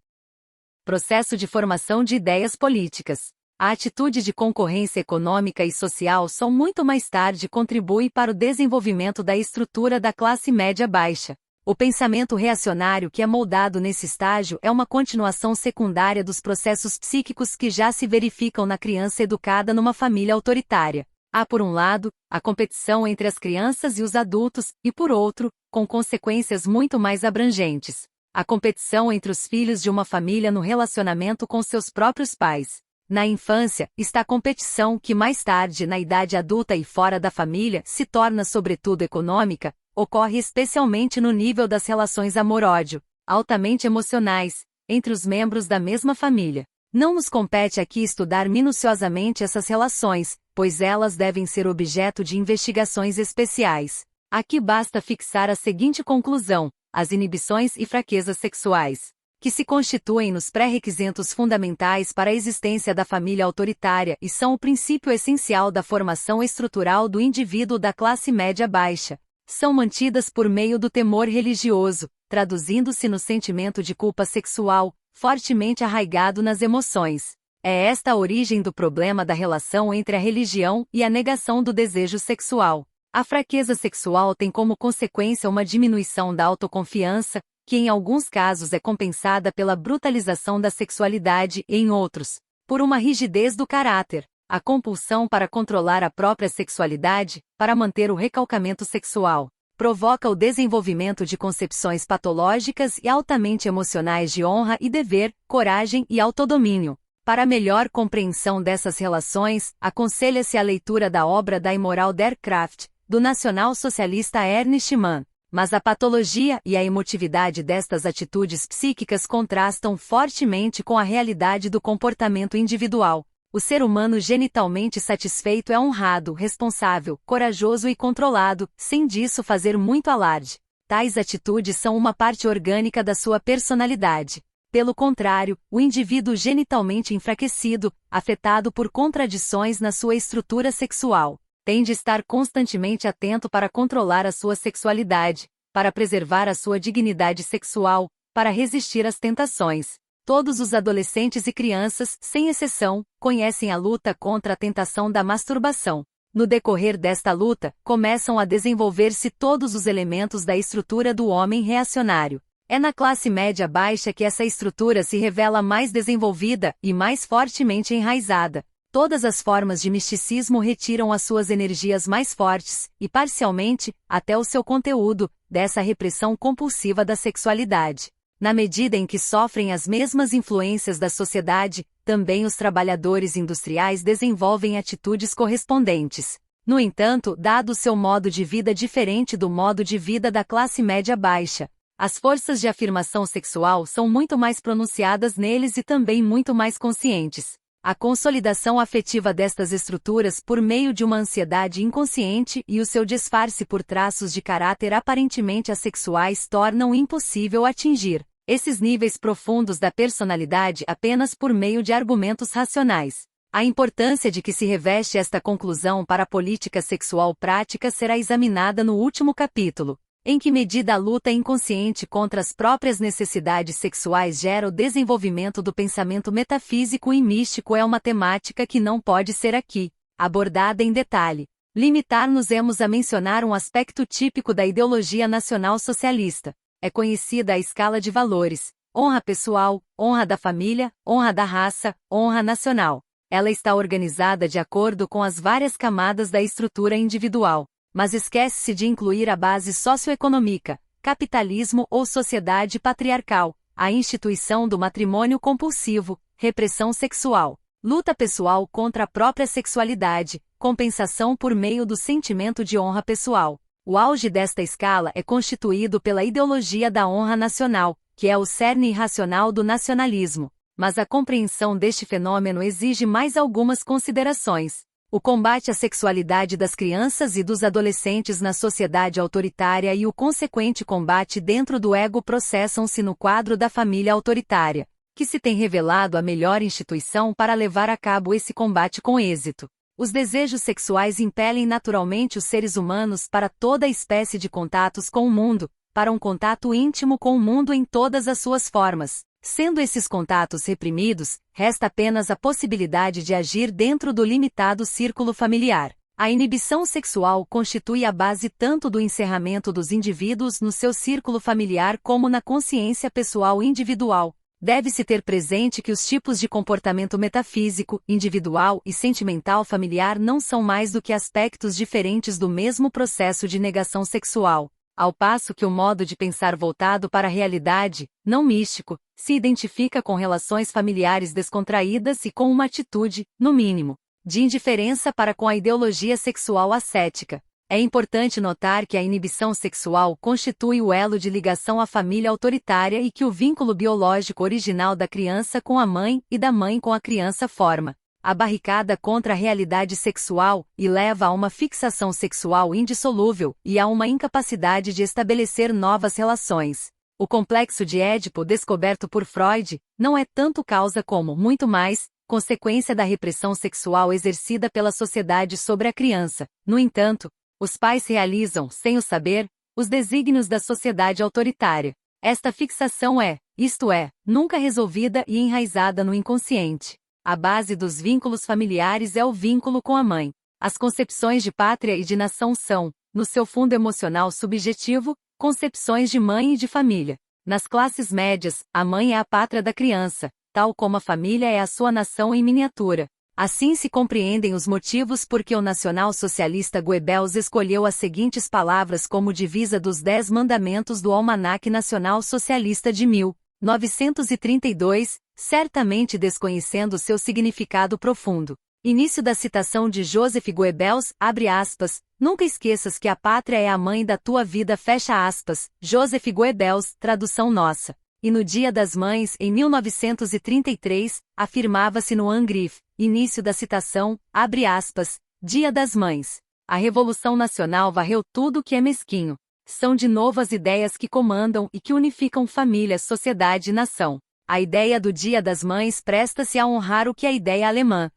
processo de formação de ideias políticas. A atitude de concorrência econômica e social só muito mais tarde contribui para o desenvolvimento da estrutura da classe média baixa. O pensamento reacionário que é moldado nesse estágio é uma continuação secundária dos processos psíquicos que já se verificam na criança educada numa família autoritária. Há, por um lado, a competição entre as crianças e os adultos, e por outro, com consequências muito mais abrangentes, a competição entre os filhos de uma família no relacionamento com seus próprios pais. Na infância, está a competição que mais tarde, na idade adulta e fora da família, se torna sobretudo econômica, ocorre especialmente no nível das relações amor-ódio, altamente emocionais, entre os membros da mesma família. Não nos compete aqui estudar minuciosamente essas relações, pois elas devem ser objeto de investigações especiais. Aqui basta fixar a seguinte conclusão: as inibições e fraquezas sexuais, que se constituem nos pré-requisitos fundamentais para a existência da família autoritária e são o princípio essencial da formação estrutural do indivíduo da classe média baixa, são mantidas por meio do temor religioso, traduzindo-se no sentimento de culpa sexual, fortemente arraigado nas emoções. É esta a origem do problema da relação entre a religião e a negação do desejo sexual. A fraqueza sexual tem como consequência uma diminuição da autoconfiança, que em alguns casos é compensada pela brutalização da sexualidade e em outros, por uma rigidez do caráter, a compulsão para controlar a própria sexualidade, para manter o recalcamento sexual, provoca o desenvolvimento de concepções patológicas e altamente emocionais de honra e dever, coragem e autodomínio. Para melhor compreensão dessas relações, aconselha-se a leitura da obra Da Moral der Kraft, do nacional-socialista Ernst Mann. Mas a patologia e a emotividade destas atitudes psíquicas contrastam fortemente com a realidade do comportamento individual. O ser humano genitalmente satisfeito é honrado, responsável, corajoso e controlado, sem disso fazer muito alarde. Tais atitudes são uma parte orgânica da sua personalidade. Pelo contrário, o indivíduo genitalmente enfraquecido, afetado por contradições na sua estrutura sexual, tem de estar constantemente atento para controlar a sua sexualidade, para preservar a sua dignidade sexual, para resistir às tentações. Todos os adolescentes e crianças, sem exceção, conhecem a luta contra a tentação da masturbação. No decorrer desta luta, começam a desenvolver-se todos os elementos da estrutura do homem reacionário. É na classe média baixa que essa estrutura se revela mais desenvolvida e mais fortemente enraizada. Todas as formas de misticismo retiram as suas energias mais fortes, e parcialmente, até o seu conteúdo, dessa repressão compulsiva da sexualidade. Na medida em que sofrem as mesmas influências da sociedade, também os trabalhadores industriais desenvolvem atitudes correspondentes. No entanto, dado seu modo de vida diferente do modo de vida da classe média baixa, as forças de afirmação sexual são muito mais pronunciadas neles e também muito mais conscientes. A consolidação afetiva destas estruturas por meio de uma ansiedade inconsciente e o seu disfarce por traços de caráter aparentemente assexuais tornam impossível atingir. esses níveis profundos da personalidade apenas por meio de argumentos racionais. A importância de que se reveste esta conclusão para a política sexual prática será examinada no último capítulo. Em que medida a luta inconsciente contra as próprias necessidades sexuais gera o desenvolvimento do pensamento metafísico e místico é uma temática que não pode ser aqui abordada em detalhe. Limitar-nos-emos a mencionar um aspecto típico da ideologia nacional socialista. É conhecida a escala de valores: honra pessoal, honra da família, honra da raça, honra nacional. Ela está organizada de acordo com as várias camadas da estrutura individual, mas esquece-se de incluir a base socioeconômica, capitalismo ou sociedade patriarcal, a instituição do matrimônio compulsivo, repressão sexual, luta pessoal contra a própria sexualidade, compensação por meio do sentimento de honra pessoal. O auge desta escala é constituído pela ideologia da honra nacional, que é o cerne irracional do nacionalismo. Mas a compreensão deste fenômeno exige mais algumas considerações. O combate à sexualidade das crianças e dos adolescentes na sociedade autoritária e o consequente combate dentro do ego processam-se no quadro da família autoritária, que se tem revelado a melhor instituição para levar a cabo esse combate com êxito. Os desejos sexuais impelem naturalmente os seres humanos para toda espécie de contatos com o mundo, para um contato íntimo com o mundo em todas as suas formas. Sendo esses contatos reprimidos, resta apenas a possibilidade de agir dentro do limitado círculo familiar. A inibição sexual constitui a base tanto do encerramento dos indivíduos no seu círculo familiar como na consciência pessoal individual. Deve-se ter presente que os tipos de comportamento metafísico, individual e sentimental familiar não são mais do que aspectos diferentes do mesmo processo de negação sexual. Ao passo que o modo de pensar voltado para a realidade, não místico, se identifica com relações familiares descontraídas e com uma atitude, no mínimo, de indiferença para com a ideologia sexual ascética. É importante notar que a inibição sexual constitui o elo de ligação à família autoritária e que o vínculo biológico original da criança com a mãe e da mãe com a criança forma a barricada contra a realidade sexual e leva a uma fixação sexual indissolúvel e a uma incapacidade de estabelecer novas relações. O complexo de Édipo descoberto por Freud não é tanto causa como, muito mais, consequência da repressão sexual exercida pela sociedade sobre a criança. No entanto, os pais realizam, sem o saber, os desígnios da sociedade autoritária. Esta fixação é, isto é, nunca resolvida e enraizada no inconsciente. A base dos vínculos familiares é o vínculo com a mãe. As concepções de pátria e de nação são, no seu fundo emocional subjetivo, concepções de mãe e de família. Nas classes médias, a mãe é a pátria da criança, tal como a família é a sua nação em miniatura. Assim se compreendem os motivos por que o nacional-socialista Goebbels escolheu as seguintes palavras como divisa dos 10 mandamentos do Almanaque Nacional Socialista de 1932, certamente desconhecendo seu significado profundo. Início da citação de Joseph Goebbels, abre aspas, nunca esqueças que a pátria é a mãe da tua vida, fecha aspas, Joseph Goebbels, tradução nossa. E no Dia das Mães, em 1933, afirmava-se no Angriff, início da citação, abre aspas, Dia das Mães. A Revolução Nacional varreu tudo que é mesquinho. São de novo as ideias que comandam e que unificam família, sociedade e nação. A ideia do Dia das Mães presta-se a honrar o que a ideia alemã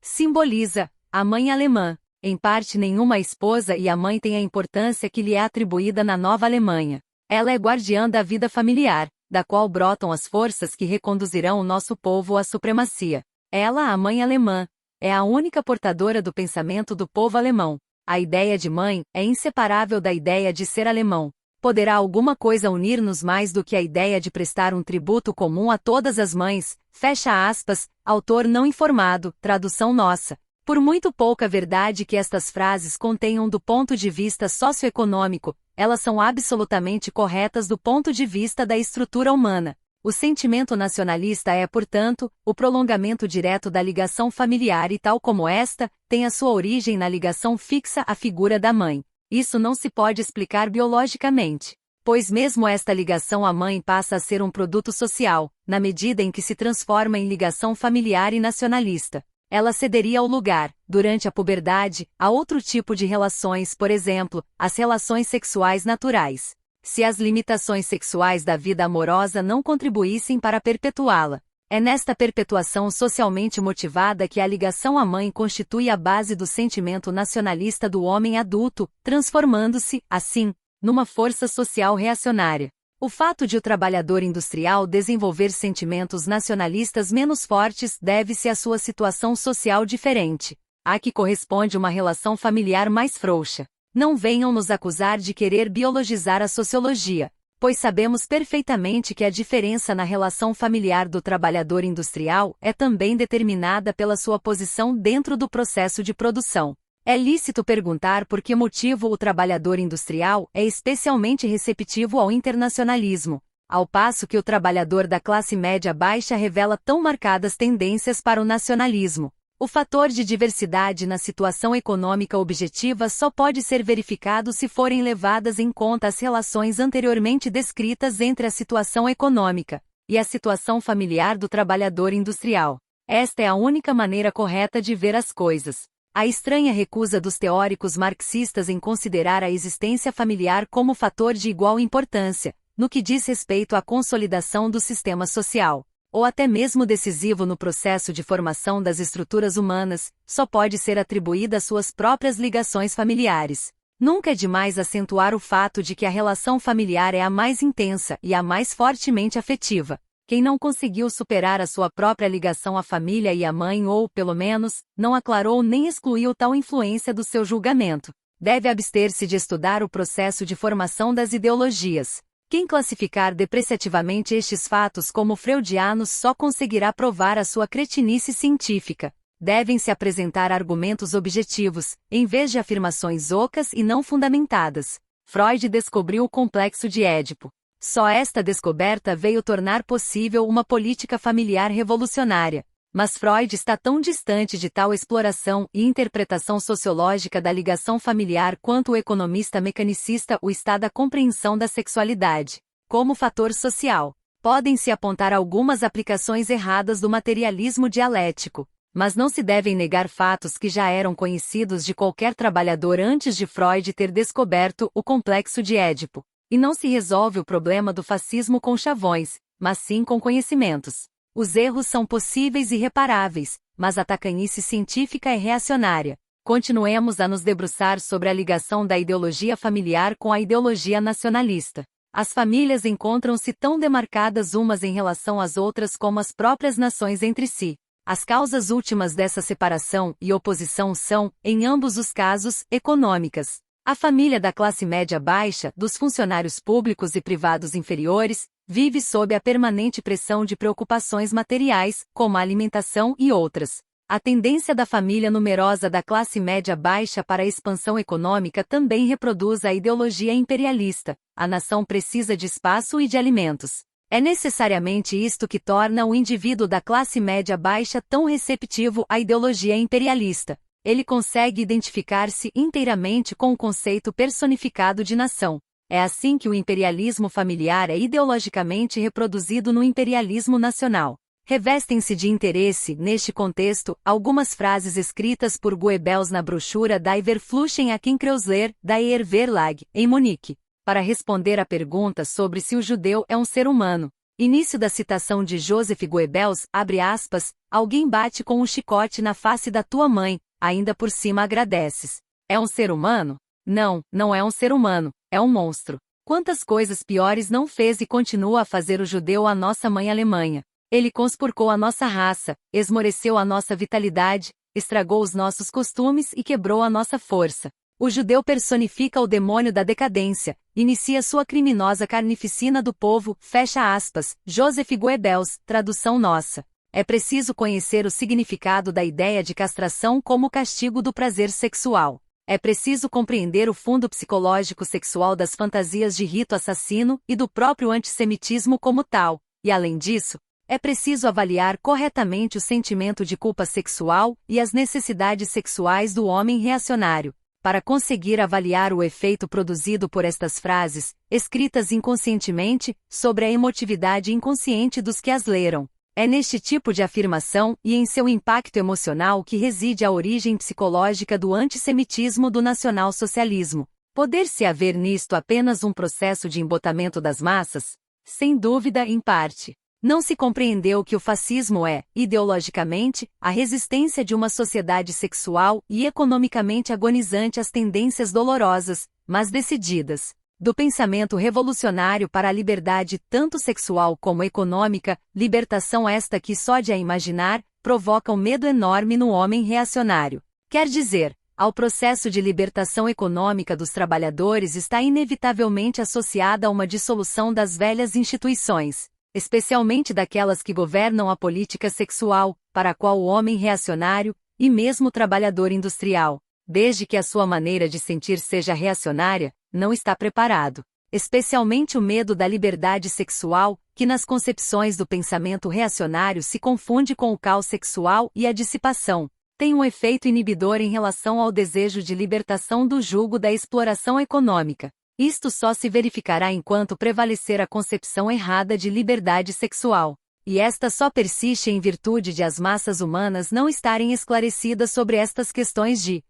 simboliza, a mãe alemã. Em parte nenhuma esposa e a mãe tem a importância que lhe é atribuída na Nova Alemanha. Ela é guardiã da vida familiar, da qual brotam as forças que reconduzirão o nosso povo à supremacia. Ela, a mãe alemã, é a única portadora do pensamento do povo alemão. A ideia de mãe é inseparável da ideia de ser alemão. Poderá alguma coisa unir-nos mais do que a ideia de prestar um tributo comum a todas as mães? Fecha aspas, autor não informado, tradução nossa. Por muito pouca verdade que estas frases contenham do ponto de vista socioeconômico, elas são absolutamente corretas do ponto de vista da estrutura humana. O sentimento nacionalista é, portanto, o prolongamento direto da ligação familiar e, tal como esta, tem a sua origem na ligação fixa à figura da mãe. Isso não se pode explicar biologicamente, pois mesmo esta ligação à mãe passa a ser um produto social, na medida em que se transforma em ligação familiar e nacionalista. Ela cederia o lugar, durante a puberdade, a outro tipo de relações, por exemplo, as relações sexuais naturais. se as limitações sexuais da vida amorosa não contribuíssem para perpetuá-la. É nesta perpetuação socialmente motivada que a ligação à mãe constitui a base do sentimento nacionalista do homem adulto, transformando-se, assim, numa força social reacionária. O fato de o trabalhador industrial desenvolver sentimentos nacionalistas menos fortes deve-se à sua situação social diferente, a que corresponde uma relação familiar mais frouxa. Não venham nos acusar de querer biologizar a sociologia, pois sabemos perfeitamente que a diferença na relação familiar do trabalhador industrial é também determinada pela sua posição dentro do processo de produção. É lícito perguntar por que motivo o trabalhador industrial é especialmente receptivo ao internacionalismo, ao passo que o trabalhador da classe média baixa revela tão marcadas tendências para o nacionalismo. O fator de diversidade na situação econômica objetiva só pode ser verificado se forem levadas em conta as relações anteriormente descritas entre a situação econômica e a situação familiar do trabalhador industrial. Esta é a única maneira correta de ver as coisas. A estranha recusa dos teóricos marxistas em considerar a existência familiar como fator de igual importância, no que diz respeito à consolidação do sistema social, ou até mesmo decisivo no processo de formação das estruturas humanas, só pode ser atribuída às suas próprias ligações familiares. Nunca é demais acentuar o fato de que a relação familiar é a mais intensa e a mais fortemente afetiva. Quem não conseguiu superar a sua própria ligação à família e à mãe ou, pelo menos, não aclarou nem excluiu tal influência do seu julgamento, deve abster-se de estudar o processo de formação das ideologias. Quem classificar depreciativamente estes fatos como freudianos só conseguirá provar a sua cretinice científica. Devem-se apresentar argumentos objetivos, em vez de afirmações ocas e não fundamentadas. Freud descobriu o complexo de Édipo. Só esta descoberta veio tornar possível uma política familiar revolucionária. Mas Freud está tão distante de tal exploração e interpretação sociológica da ligação familiar quanto o economista mecanicista o está da compreensão da sexualidade, como fator social. Podem-se apontar algumas aplicações erradas do materialismo dialético, mas não se devem negar fatos que já eram conhecidos de qualquer trabalhador antes de Freud ter descoberto o complexo de Édipo. E não se resolve o problema do fascismo com chavões, mas sim com conhecimentos. Os erros são possíveis e reparáveis, mas a tacanhice científica é reacionária. Continuemos a nos debruçar sobre a ligação da ideologia familiar com a ideologia nacionalista. As famílias encontram-se tão demarcadas umas em relação às outras como as próprias nações entre si. As causas últimas dessa separação e oposição são, em ambos os casos, econômicas. A família da classe média baixa, dos funcionários públicos e privados inferiores, vive sob a permanente pressão de preocupações materiais, como a alimentação e outras. A tendência da família numerosa da classe média baixa para a expansão econômica também reproduz a ideologia imperialista. A nação precisa de espaço e de alimentos. É necessariamente isto que torna o indivíduo da classe média baixa tão receptivo à ideologia imperialista. Ele consegue identificar-se inteiramente com o conceito personificado de nação. É assim que o imperialismo familiar é ideologicamente reproduzido no imperialismo nacional. Revestem-se de interesse, neste contexto, algumas frases escritas por Goebbels na brochura Die Verfluchen a Kreuzler, da Eher Verlag, em Munique, para responder à pergunta sobre se o judeu é um ser humano. Início da citação de Joseph Goebbels, abre aspas, alguém bate com um chicote na face da tua mãe, ainda por cima agradeces. É um ser humano? Não, não é um ser humano, é um monstro. Quantas coisas piores não fez e continua a fazer o judeu à nossa mãe Alemanha. Ele conspurcou a nossa raça, esmoreceu a nossa vitalidade, estragou os nossos costumes e quebrou a nossa força. O judeu personifica o demônio da decadência, inicia sua criminosa carnificina do povo, fecha aspas, Joseph Goebbels, tradução nossa. É preciso conhecer o significado da ideia de castração como castigo do prazer sexual. É preciso compreender o fundo psicológico sexual das fantasias de rito assassino e do próprio antissemitismo como tal, e além disso, é preciso avaliar corretamente o sentimento de culpa sexual e as necessidades sexuais do homem reacionário, para conseguir avaliar o efeito produzido por estas frases, escritas inconscientemente, sobre a emotividade inconsciente dos que as leram. É neste tipo de afirmação e em seu impacto emocional que reside a origem psicológica do antissemitismo do nacionalsocialismo. Poder-se haver nisto apenas um processo de embotamento das massas? Sem dúvida, em parte. Não se compreendeu que o fascismo é, ideologicamente, a resistência de uma sociedade sexual e economicamente agonizante às tendências dolorosas, mas decididas, do pensamento revolucionário para a liberdade tanto sexual como econômica, libertação esta que só de a imaginar, provoca um medo enorme no homem reacionário. Quer dizer, ao processo de libertação econômica dos trabalhadores está inevitavelmente associada uma dissolução das velhas instituições, especialmente daquelas que governam a política sexual, para a qual o homem reacionário, e mesmo o trabalhador industrial, desde que a sua maneira de sentir seja reacionária, não está preparado. Especialmente o medo da liberdade sexual, que nas concepções do pensamento reacionário se confunde com o caos sexual e a dissipação, tem um efeito inibidor em relação ao desejo de libertação do jugo da exploração econômica. Isto só se verificará enquanto prevalecer a concepção errada de liberdade sexual. E esta só persiste em virtude de as massas humanas não estarem esclarecidas sobre estas questões de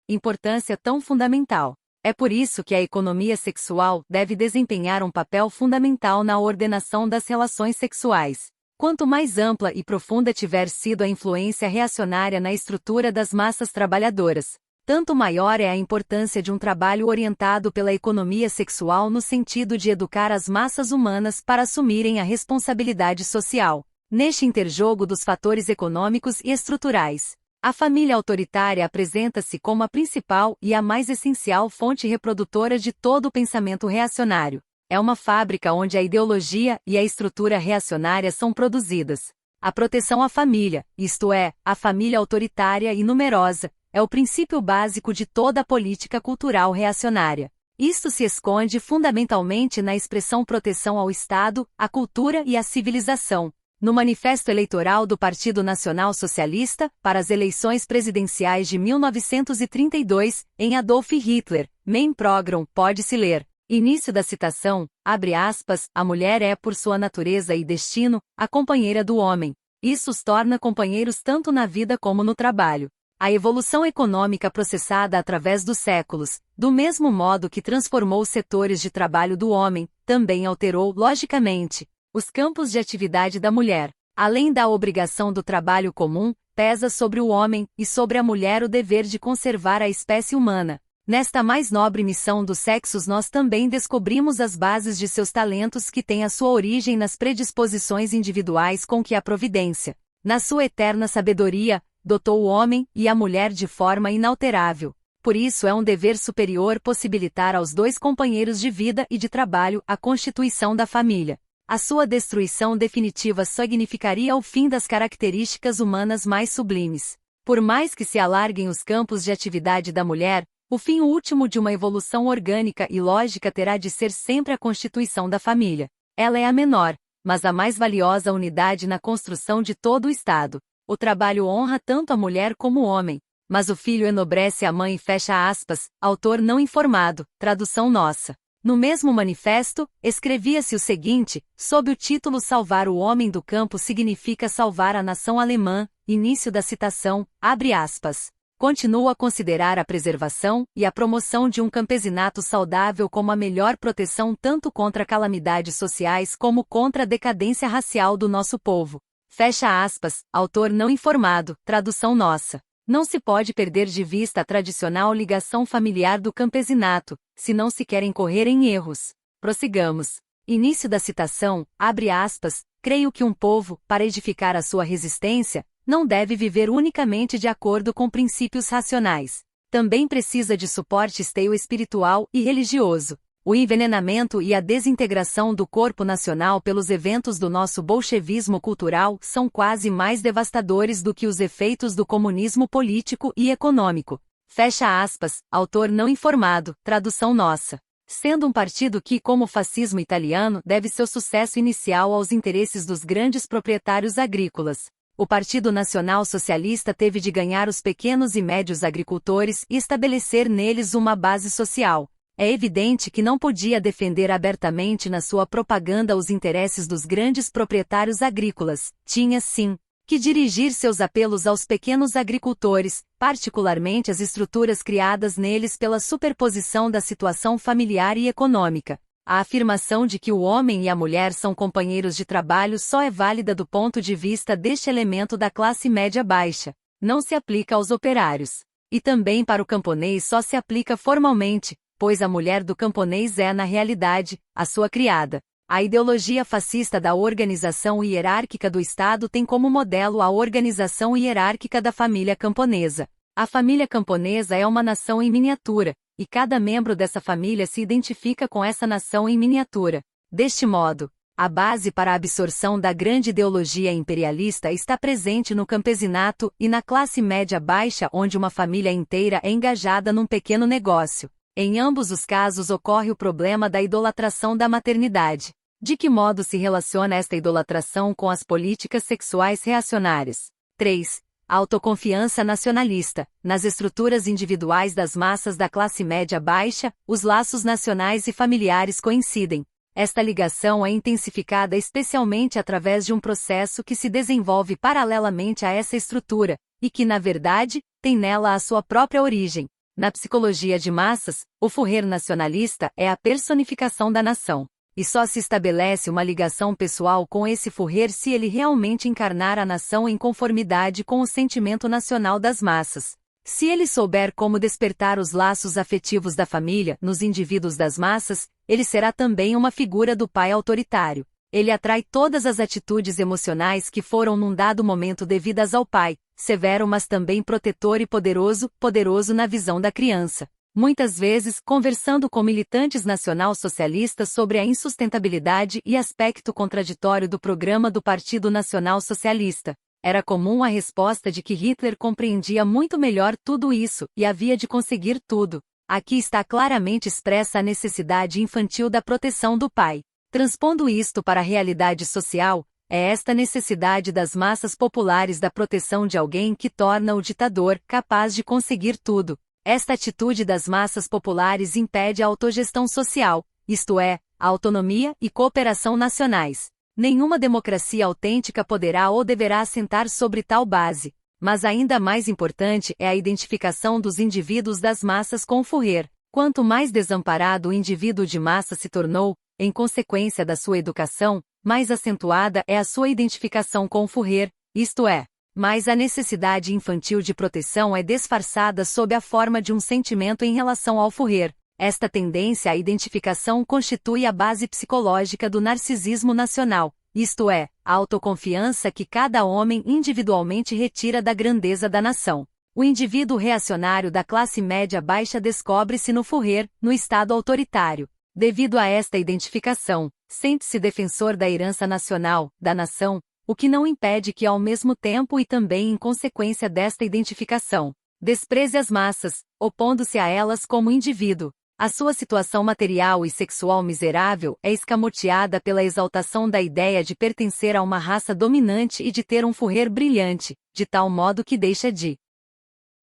importância tão fundamental. É por isso que a economia sexual deve desempenhar um papel fundamental na ordenação das relações sexuais. Quanto mais ampla e profunda tiver sido a influência reacionária na estrutura das massas trabalhadoras, tanto maior é a importância de um trabalho orientado pela economia sexual no sentido de educar as massas humanas para assumirem a responsabilidade social, neste interjogo dos fatores econômicos e estruturais. A família autoritária apresenta-se como a principal e a mais essencial fonte reprodutora de todo o pensamento reacionário. É uma fábrica onde a ideologia e a estrutura reacionária são produzidas. A proteção à família, isto é, a família autoritária e numerosa, é o princípio básico de toda a política cultural reacionária. Isto se esconde fundamentalmente na expressão proteção ao Estado, à cultura e à civilização. No Manifesto Eleitoral do Partido Nacional Socialista, para as eleições presidenciais de 1932, em Adolf Hitler, Mein Programm, pode-se ler. Início da citação, abre aspas, a mulher é por sua natureza e destino, a companheira do homem. Isso os torna companheiros tanto na vida como no trabalho. A evolução econômica processada através dos séculos, do mesmo modo que transformou os setores de trabalho do homem, também alterou, logicamente, os campos de atividade da mulher. Além da obrigação do trabalho comum, pesa sobre o homem e sobre a mulher o dever de conservar a espécie humana. Nesta mais nobre missão dos sexos nós também descobrimos as bases de seus talentos que têm a sua origem nas predisposições individuais com que a providência, na sua eterna sabedoria, dotou o homem e a mulher de forma inalterável. Por isso é um dever superior possibilitar aos dois companheiros de vida e de trabalho a constituição da família. A sua destruição definitiva significaria o fim das características humanas mais sublimes. Por mais que se alarguem os campos de atividade da mulher, o fim último de uma evolução orgânica e lógica terá de ser sempre a constituição da família. Ela é a menor, mas a mais valiosa unidade na construção de todo o Estado. O trabalho honra tanto a mulher como o homem, mas o filho enobrece a mãe, fecha aspas, autor não informado, tradução nossa. No mesmo manifesto, escrevia-se o seguinte, sob o título Salvar o homem do campo significa salvar a nação alemã, início da citação, abre aspas. Continua a considerar a preservação e a promoção de um campesinato saudável como a melhor proteção tanto contra calamidades sociais como contra a decadência racial do nosso povo. Fecha aspas, autor não informado, tradução nossa. Não se pode perder de vista a tradicional ligação familiar do campesinato, se não se quer incorrer em erros. Prossigamos. Início da citação, abre aspas, creio que um povo, para edificar a sua resistência, não deve viver unicamente de acordo com princípios racionais. Também precisa de suporte esteio espiritual e religioso. O envenenamento e a desintegração do corpo nacional pelos eventos do nosso bolchevismo cultural são quase mais devastadores do que os efeitos do comunismo político e econômico. Fecha aspas, autor não informado, tradução nossa. Sendo um partido que, como o fascismo italiano, deve seu sucesso inicial aos interesses dos grandes proprietários agrícolas. O Partido Nacional Socialista teve de ganhar os pequenos e médios agricultores e estabelecer neles uma base social. É evidente que não podia defender abertamente na sua propaganda os interesses dos grandes proprietários agrícolas. Tinha, sim, que dirigir seus apelos aos pequenos agricultores, particularmente as estruturas criadas neles pela superposição da situação familiar e econômica. A afirmação de que o homem e a mulher são companheiros de trabalho só é válida do ponto de vista deste elemento da classe média baixa. Não se aplica aos operários. E também para o camponês só se aplica formalmente, pois a mulher do camponês é, na realidade, a sua criada. A ideologia fascista da organização hierárquica do Estado tem como modelo a organização hierárquica da família camponesa. A família camponesa é uma nação em miniatura, e cada membro dessa família se identifica com essa nação em miniatura. Deste modo, a base para a absorção da grande ideologia imperialista está presente no campesinato e na classe média baixa, onde uma família inteira é engajada num pequeno negócio. Em ambos os casos ocorre o problema da idolatração da maternidade. De que modo se relaciona esta idolatração com as políticas sexuais reacionárias? 3. Autoconfiança nacionalista. Nas estruturas individuais das massas da classe média baixa, os laços nacionais e familiares coincidem. Esta ligação é intensificada especialmente através de um processo que se desenvolve paralelamente a essa estrutura, e que, na verdade, tem nela a sua própria origem. Na psicologia de massas, o Fourier nacionalista é a personificação da nação. E só se estabelece uma ligação pessoal com esse Fourier se ele realmente encarnar a nação em conformidade com o sentimento nacional das massas. Se ele souber como despertar os laços afetivos da família nos indivíduos das massas, ele será também uma figura do pai autoritário. Ele atrai todas as atitudes emocionais que foram num dado momento devidas ao pai, severo mas também protetor e poderoso, poderoso na visão da criança. Muitas vezes, conversando com militantes nacional-socialistas sobre a insustentabilidade e aspecto contraditório do programa do Partido Nacional Socialista, era comum a resposta de que Hitler compreendia muito melhor tudo isso e havia de conseguir tudo. Aqui está claramente expressa a necessidade infantil da proteção do pai. Transpondo isto para a realidade social, é esta necessidade das massas populares da proteção de alguém que torna o ditador capaz de conseguir tudo. Esta atitude das massas populares impede a autogestão social, isto é, a autonomia e cooperação nacionais. Nenhuma democracia autêntica poderá ou deverá assentar sobre tal base. Mas ainda mais importante é a identificação dos indivíduos das massas com o Fourier. Quanto mais desamparado o indivíduo de massa se tornou, em consequência da sua educação, mais acentuada é a sua identificação com o Fourier, isto é, mais a necessidade infantil de proteção é disfarçada sob a forma de um sentimento em relação ao Fourier. Esta tendência à identificação constitui a base psicológica do narcisismo nacional, isto é, a autoconfiança que cada homem individualmente retira da grandeza da nação. O indivíduo reacionário da classe média baixa descobre-se no Fourier, no Estado autoritário. Devido a esta identificação, sente-se defensor da herança nacional, da nação, o que não impede que ao mesmo tempo e também em consequência desta identificação, despreze as massas, opondo-se a elas como indivíduo. A sua situação material e sexual miserável é escamoteada pela exaltação da ideia de pertencer a uma raça dominante e de ter um Fourier brilhante, de tal modo que deixa de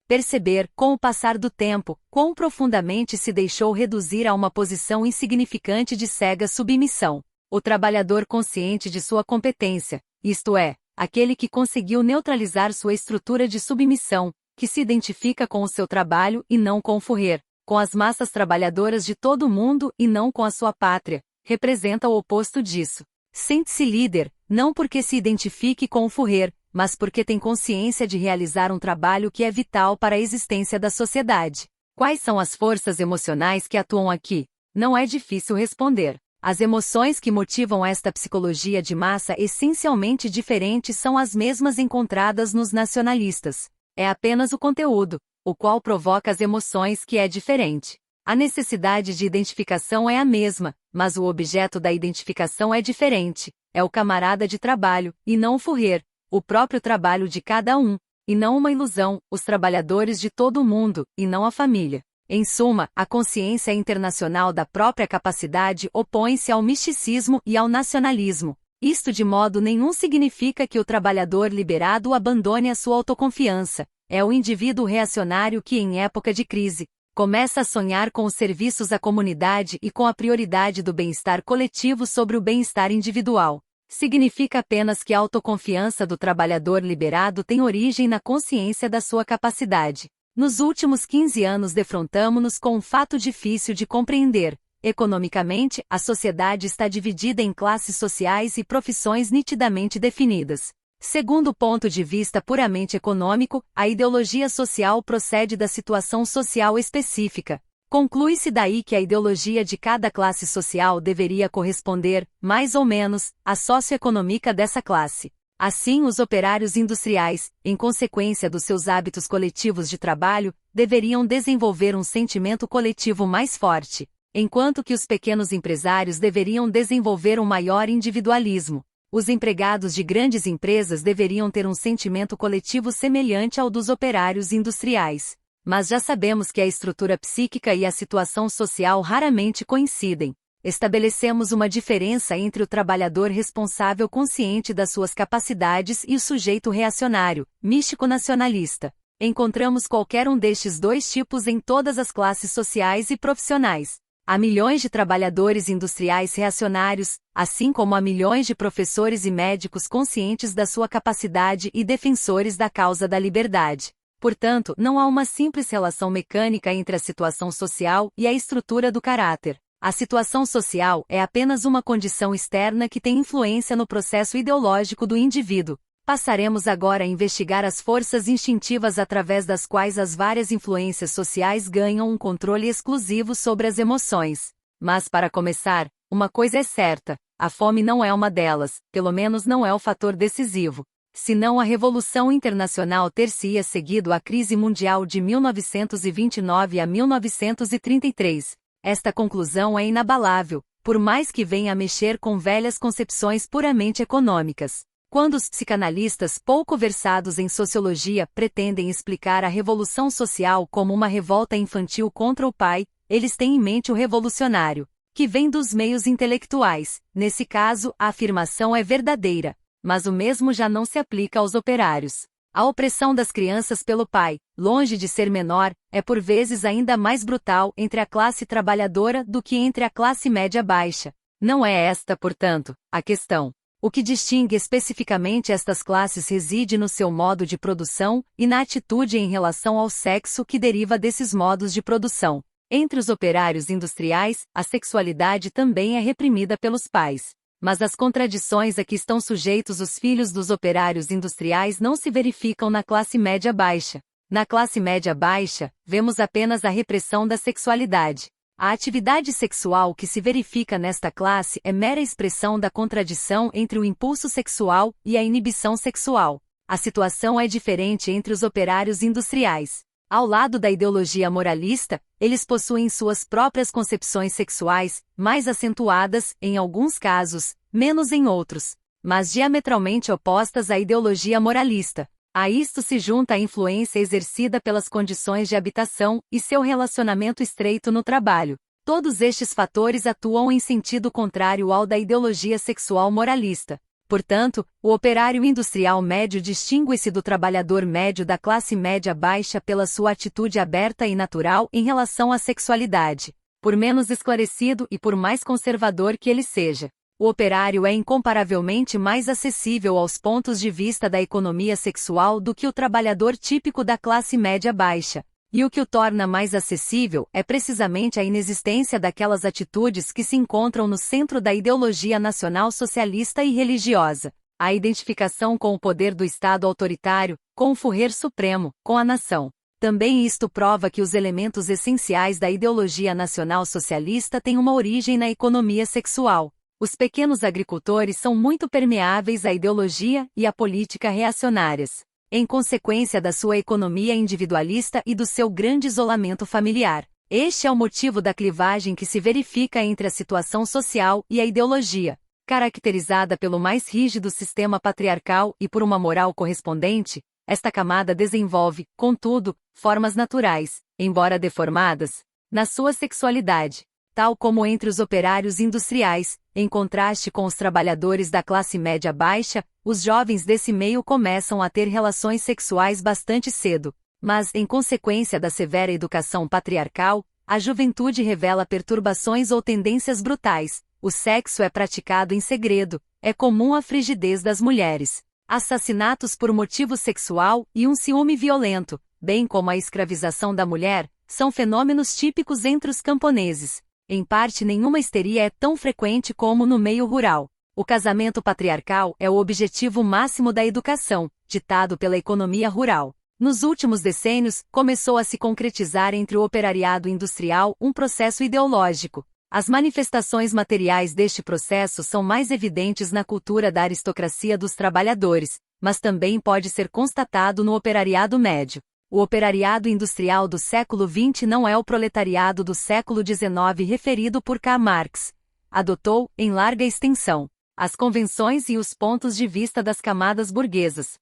perceber, com o passar do tempo, quão profundamente se deixou reduzir a uma posição insignificante de cega submissão. O trabalhador consciente de sua competência, isto é, aquele que conseguiu neutralizar sua estrutura de submissão, que se identifica com o seu trabalho e não com o Fourier, com as massas trabalhadoras de todo o mundo e não com a sua pátria, representa o oposto disso. Sente-se líder, não porque se identifique com o Fourier, mas porque tem consciência de realizar um trabalho que é vital para a existência da sociedade. Quais são as forças emocionais que atuam aqui? Não é difícil responder. As emoções que motivam esta psicologia de massa essencialmente diferentes são as mesmas encontradas nos nacionalistas. É apenas o conteúdo, o qual provoca as emoções que é diferente. A necessidade de identificação é a mesma, mas o objeto da identificação é diferente. É o camarada de trabalho, e não o Fourier, o próprio trabalho de cada um, e não uma ilusão, os trabalhadores de todo o mundo, e não a família. Em suma, a consciência internacional da própria capacidade opõe-se ao misticismo e ao nacionalismo. Isto de modo nenhum significa que o trabalhador liberado abandone a sua autoconfiança. É o indivíduo reacionário que, em época de crise, começa a sonhar com os serviços à comunidade e com a prioridade do bem-estar coletivo sobre o bem-estar individual. Significa apenas que a autoconfiança do trabalhador liberado tem origem na consciência da sua capacidade. Nos últimos 15 anos defrontamo-nos com um fato difícil de compreender. Economicamente, a sociedade está dividida em classes sociais e profissões nitidamente definidas. Segundo o ponto de vista puramente econômico, a ideologia social procede da situação social específica. Conclui-se daí que a ideologia de cada classe social deveria corresponder, mais ou menos, à socioeconômica dessa classe. Assim, os operários industriais, em consequência dos seus hábitos coletivos de trabalho, deveriam desenvolver um sentimento coletivo mais forte, enquanto que os pequenos empresários deveriam desenvolver um maior individualismo. Os empregados de grandes empresas deveriam ter um sentimento coletivo semelhante ao dos operários industriais. Mas já sabemos que a estrutura psíquica e a situação social raramente coincidem. Estabelecemos uma diferença entre o trabalhador responsável consciente das suas capacidades e o sujeito reacionário, místico-nacionalista. Encontramos qualquer um destes dois tipos em todas as classes sociais e profissionais. Há milhões de trabalhadores industriais reacionários, assim como há milhões de professores e médicos conscientes da sua capacidade e defensores da causa da liberdade. Portanto, não há uma simples relação mecânica entre a situação social e a estrutura do caráter. A situação social é apenas uma condição externa que tem influência no processo ideológico do indivíduo. Passaremos agora a investigar as forças instintivas através das quais as várias influências sociais ganham um controle exclusivo sobre as emoções. Mas para começar, uma coisa é certa: a fome não é uma delas, pelo menos não é o fator decisivo. Senão a Revolução Internacional ter-se-ia seguido à crise mundial de 1929 a 1933. Esta conclusão é inabalável, por mais que venha a mexer com velhas concepções puramente econômicas. Quando os psicanalistas pouco versados em sociologia pretendem explicar a revolução social como uma revolta infantil contra o pai, eles têm em mente o revolucionário, que vem dos meios intelectuais. Nesse caso, a afirmação é verdadeira, mas o mesmo já não se aplica aos operários. A opressão das crianças pelo pai, longe de ser menor, é por vezes ainda mais brutal entre a classe trabalhadora do que entre a classe média-baixa. Não é esta, portanto, a questão. O que distingue especificamente estas classes reside no seu modo de produção e na atitude em relação ao sexo que deriva desses modos de produção. Entre os operários industriais, a sexualidade também é reprimida pelos pais. Mas as contradições a que estão sujeitos os filhos dos operários industriais não se verificam na classe média-baixa. Na classe média-baixa, vemos apenas a repressão da sexualidade. A atividade sexual que se verifica nesta classe é mera expressão da contradição entre o impulso sexual e a inibição sexual. A situação é diferente entre os operários industriais. Ao lado da ideologia moralista, eles possuem suas próprias concepções sexuais, mais acentuadas, em alguns casos, menos em outros, mas diametralmente opostas à ideologia moralista. A isto se junta a influência exercida pelas condições de habitação e seu relacionamento estreito no trabalho. Todos estes fatores atuam em sentido contrário ao da ideologia sexual moralista. Portanto, o operário industrial médio distingue-se do trabalhador médio da classe média baixa pela sua atitude aberta e natural em relação à sexualidade. Por menos esclarecido e por mais conservador que ele seja, o operário é incomparavelmente mais acessível aos pontos de vista da economia sexual do que o trabalhador típico da classe média baixa. E o que o torna mais acessível é precisamente a inexistência daquelas atitudes que se encontram no centro da ideologia nacional socialista e religiosa. A identificação com o poder do Estado autoritário, com o Führer supremo, com a nação. Também isto prova que os elementos essenciais da ideologia nacional socialista têm uma origem na economia sexual. Os pequenos agricultores são muito permeáveis à ideologia e à política reacionárias, em consequência da sua economia individualista e do seu grande isolamento familiar. Este é o motivo da clivagem que se verifica entre a situação social e a ideologia. Caracterizada pelo mais rígido sistema patriarcal e por uma moral correspondente, esta camada desenvolve, contudo, formas naturais, embora deformadas, na sua sexualidade, tal como entre os operários industriais. Em contraste com os trabalhadores da classe média baixa, os jovens desse meio começam a ter relações sexuais bastante cedo, mas, em consequência da severa educação patriarcal, a juventude revela perturbações ou tendências brutais, O sexo é praticado em segredo, é comum a frigidez das mulheres. Assassinatos por motivo sexual e um ciúme violento, bem como a escravização da mulher, são fenômenos típicos entre os camponeses. Em parte, nenhuma histeria é tão frequente como no meio rural. O casamento patriarcal é o objetivo máximo da educação, ditado pela economia rural. Nos últimos decênios, começou a se concretizar entre o operariado industrial um processo ideológico. As manifestações materiais deste processo são mais evidentes na cultura da aristocracia dos trabalhadores, mas também pode ser constatado no operariado médio. O operariado industrial do século XX não é o proletariado do século XIX referido por Karl Marx. Adotou, em larga extensão, as convenções e os pontos de vista das camadas burguesas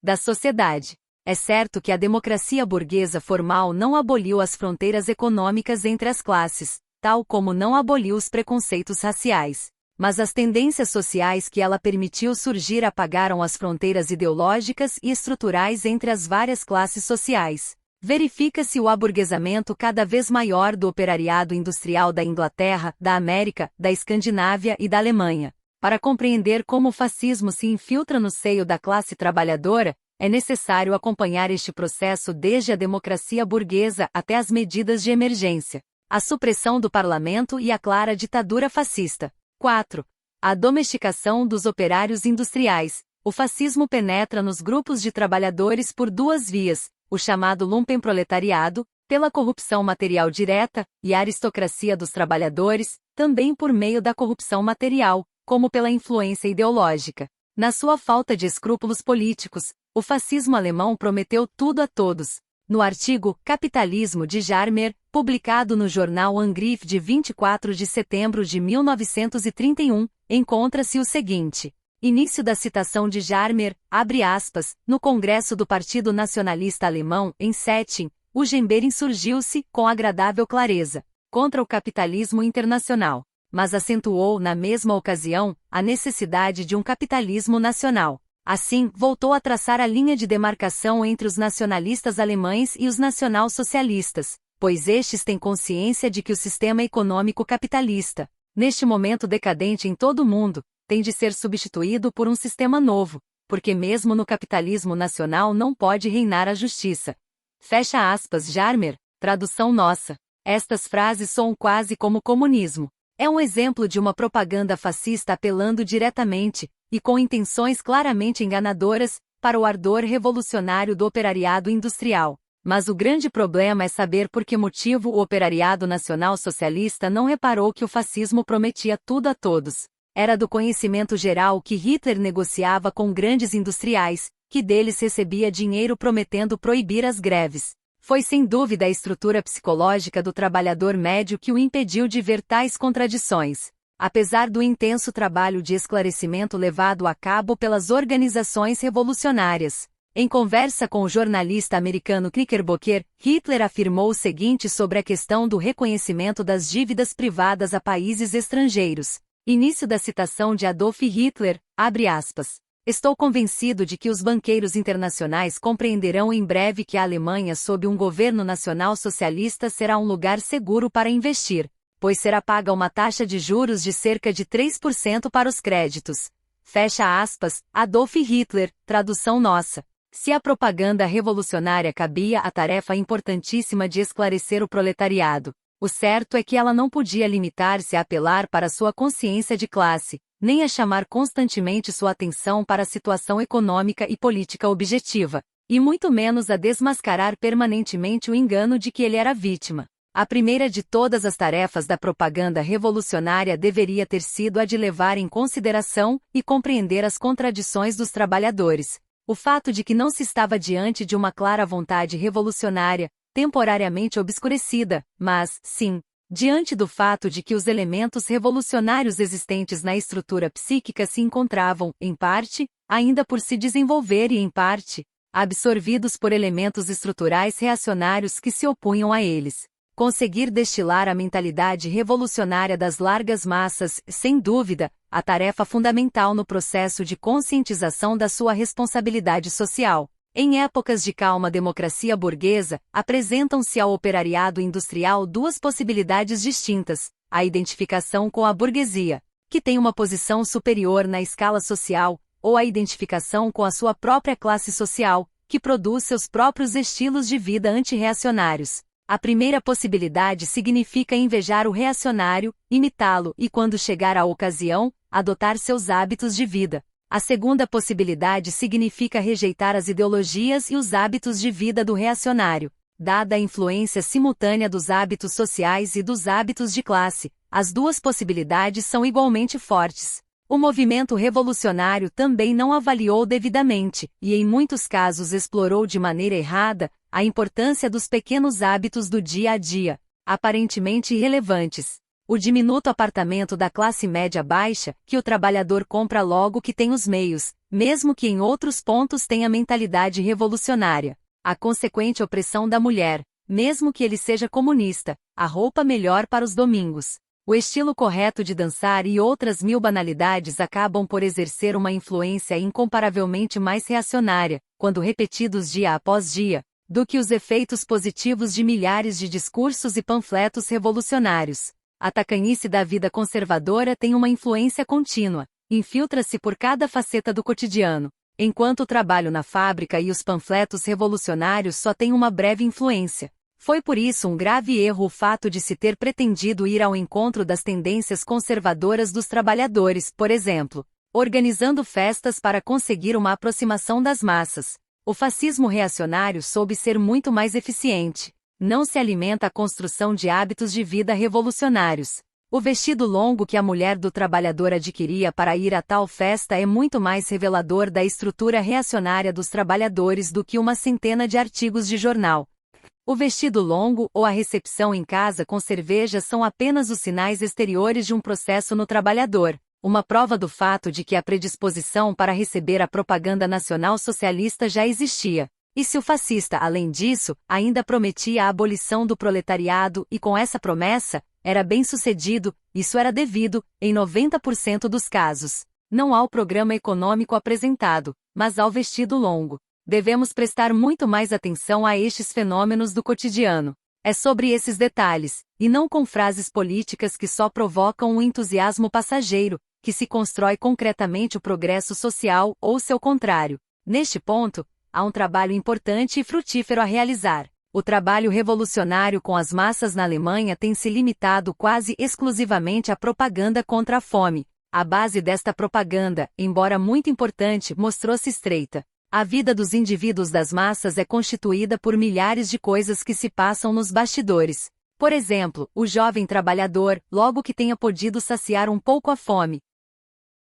da sociedade. É certo que a democracia burguesa formal não aboliu as fronteiras econômicas entre as classes, tal como não aboliu os preconceitos raciais. Mas as tendências sociais que ela permitiu surgir apagaram as fronteiras ideológicas e estruturais entre as várias classes sociais. Verifica-se o aburguesamento cada vez maior do operariado industrial da Inglaterra, da América, da Escandinávia e da Alemanha. Para compreender como o fascismo se infiltra no seio da classe trabalhadora, é necessário acompanhar este processo desde a democracia burguesa até as medidas de emergência, a supressão do parlamento e a clara ditadura fascista. 4. A domesticação dos operários industriais. O fascismo penetra nos grupos de trabalhadores por duas vias, o chamado lumpenproletariado, pela corrupção material direta, e a aristocracia dos trabalhadores, também por meio da corrupção material, como pela influência ideológica. Na sua falta de escrúpulos políticos, o fascismo alemão prometeu tudo a todos. No artigo Capitalismo de Jarmer, publicado no jornal Angriff de 24 de setembro de 1931, encontra-se o seguinte. Início da citação de Jarmer, abre aspas, no Congresso do Partido Nacionalista Alemão, em Stettin, Hugenberg insurgiu-se, com agradável clareza, contra o capitalismo internacional, mas acentuou na mesma ocasião a necessidade de um capitalismo nacional. Assim, voltou a traçar a linha de demarcação entre os nacionalistas alemães e os nacional-socialistas, pois estes têm consciência de que o sistema econômico capitalista, neste momento decadente em todo o mundo, tem de ser substituído por um sistema novo, porque mesmo no capitalismo nacional não pode reinar a justiça. Fecha aspas. Jarmer, tradução nossa. Estas frases soam quase como comunismo. É um exemplo de uma propaganda fascista apelando diretamente, e com intenções claramente enganadoras, para o ardor revolucionário do operariado industrial. Mas o grande problema é saber por que motivo o operariado nacional socialista não reparou que o fascismo prometia tudo a todos. Era do conhecimento geral que Hitler negociava com grandes industriais, que deles recebia dinheiro prometendo proibir as greves. Foi sem dúvida a estrutura psicológica do trabalhador médio que o impediu de ver tais contradições. Apesar do intenso trabalho de esclarecimento levado a cabo pelas organizações revolucionárias. Em conversa com o jornalista americano Knickerbocker, Hitler afirmou o seguinte sobre a questão do reconhecimento das dívidas privadas a países estrangeiros. Início da citação de Adolf Hitler, abre aspas. Estou convencido de que os banqueiros internacionais compreenderão em breve que a Alemanha sob um governo nacional socialista será um lugar seguro para investir, pois será paga uma taxa de juros de cerca de 3% para os créditos. Fecha aspas, Adolf Hitler, tradução nossa. Se a propaganda revolucionária cabia a tarefa importantíssima de esclarecer o proletariado, o certo é que ela não podia limitar-se a apelar para sua consciência de classe, nem a chamar constantemente sua atenção para a situação econômica e política objetiva, e muito menos a desmascarar permanentemente o engano de que ele era vítima. A primeira de todas as tarefas da propaganda revolucionária deveria ter sido a de levar em consideração e compreender as contradições dos trabalhadores. O fato de que não se estava diante de uma clara vontade revolucionária, temporariamente obscurecida, mas, sim, diante do fato de que os elementos revolucionários existentes na estrutura psíquica se encontravam, em parte, ainda por se desenvolver e em parte, absorvidos por elementos estruturais reacionários que se opunham a eles. Conseguir destilar a mentalidade revolucionária das largas massas, sem dúvida, a tarefa fundamental no processo de conscientização da sua responsabilidade social. Em épocas de calma democracia burguesa, apresentam-se ao operariado industrial duas possibilidades distintas: a identificação com a burguesia, que tem uma posição superior na escala social, ou a identificação com a sua própria classe social, que produz seus próprios estilos de vida antirreacionários. A primeira possibilidade significa invejar o reacionário, imitá-lo e, quando chegar a ocasião, adotar seus hábitos de vida. A segunda possibilidade significa rejeitar as ideologias e os hábitos de vida do reacionário. Dada a influência simultânea dos hábitos sociais e dos hábitos de classe, as duas possibilidades são igualmente fortes. O movimento revolucionário também não avaliou devidamente, e em muitos casos explorou de maneira errada, a importância dos pequenos hábitos do dia a dia, aparentemente irrelevantes. O diminuto apartamento da classe média baixa, que o trabalhador compra logo que tem os meios, mesmo que em outros pontos tenha mentalidade revolucionária. A consequente opressão da mulher, mesmo que ele seja comunista, a roupa melhor para os domingos. O estilo correto de dançar e outras mil banalidades acabam por exercer uma influência incomparavelmente mais reacionária, quando repetidos dia após dia, do que os efeitos positivos de milhares de discursos e panfletos revolucionários. A tacanhice da vida conservadora tem uma influência contínua, infiltra-se por cada faceta do cotidiano, enquanto o trabalho na fábrica e os panfletos revolucionários só têm uma breve influência. Foi por isso um grave erro o fato de se ter pretendido ir ao encontro das tendências conservadoras dos trabalhadores, por exemplo, organizando festas para conseguir uma aproximação das massas. O fascismo reacionário soube ser muito mais eficiente. Não se alimenta a construção de hábitos de vida revolucionários. O vestido longo que a mulher do trabalhador adquiria para ir a tal festa é muito mais revelador da estrutura reacionária dos trabalhadores do que uma centena de artigos de jornal. O vestido longo ou a recepção em casa com cerveja são apenas os sinais exteriores de um processo no trabalhador, uma prova do fato de que a predisposição para receber a propaganda nacional socialista já existia. E se o fascista, além disso, ainda prometia a abolição do proletariado e com essa promessa, era bem-sucedido, isso era devido, em 90% dos casos, não ao programa econômico apresentado, mas ao vestido longo. Devemos prestar muito mais atenção a estes fenômenos do cotidiano. É sobre esses detalhes, e não com frases políticas que só provocam um entusiasmo passageiro, que se constrói concretamente o progresso social ou seu contrário. Neste ponto, há um trabalho importante e frutífero a realizar. O trabalho revolucionário com as massas na Alemanha tem se limitado quase exclusivamente à propaganda contra a fome. A base desta propaganda, embora muito importante, mostrou-se estreita. A vida dos indivíduos das massas é constituída por milhares de coisas que se passam nos bastidores. Por exemplo, o jovem trabalhador, logo que tenha podido saciar um pouco a fome,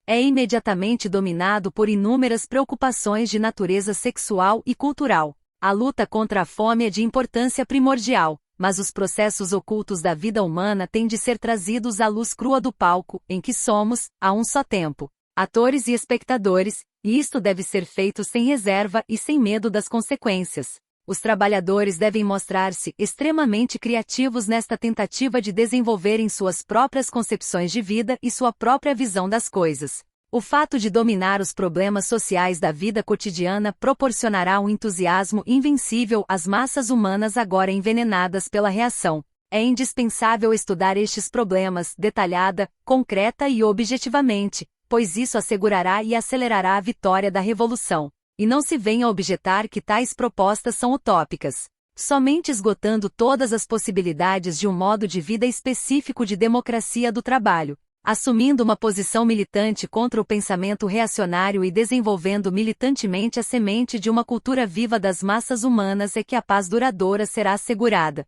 é imediatamente dominado por inúmeras preocupações de natureza sexual e cultural. A luta contra a fome é de importância primordial, mas os processos ocultos da vida humana têm de ser trazidos à luz crua do palco, em que somos, a um só tempo, atores e espectadores, e isto deve ser feito sem reserva e sem medo das consequências. Os trabalhadores devem mostrar-se extremamente criativos nesta tentativa de desenvolverem suas próprias concepções de vida e sua própria visão das coisas. O fato de dominar os problemas sociais da vida cotidiana proporcionará um entusiasmo invencível às massas humanas agora envenenadas pela reação. É indispensável estudar estes problemas detalhada, concreta e objetivamente, pois isso assegurará e acelerará a vitória da revolução. E não se venha objetar que tais propostas são utópicas. Somente esgotando todas as possibilidades de um modo de vida específico de democracia do trabalho, assumindo uma posição militante contra o pensamento reacionário e desenvolvendo militantemente a semente de uma cultura viva das massas humanas é que a paz duradoura será assegurada.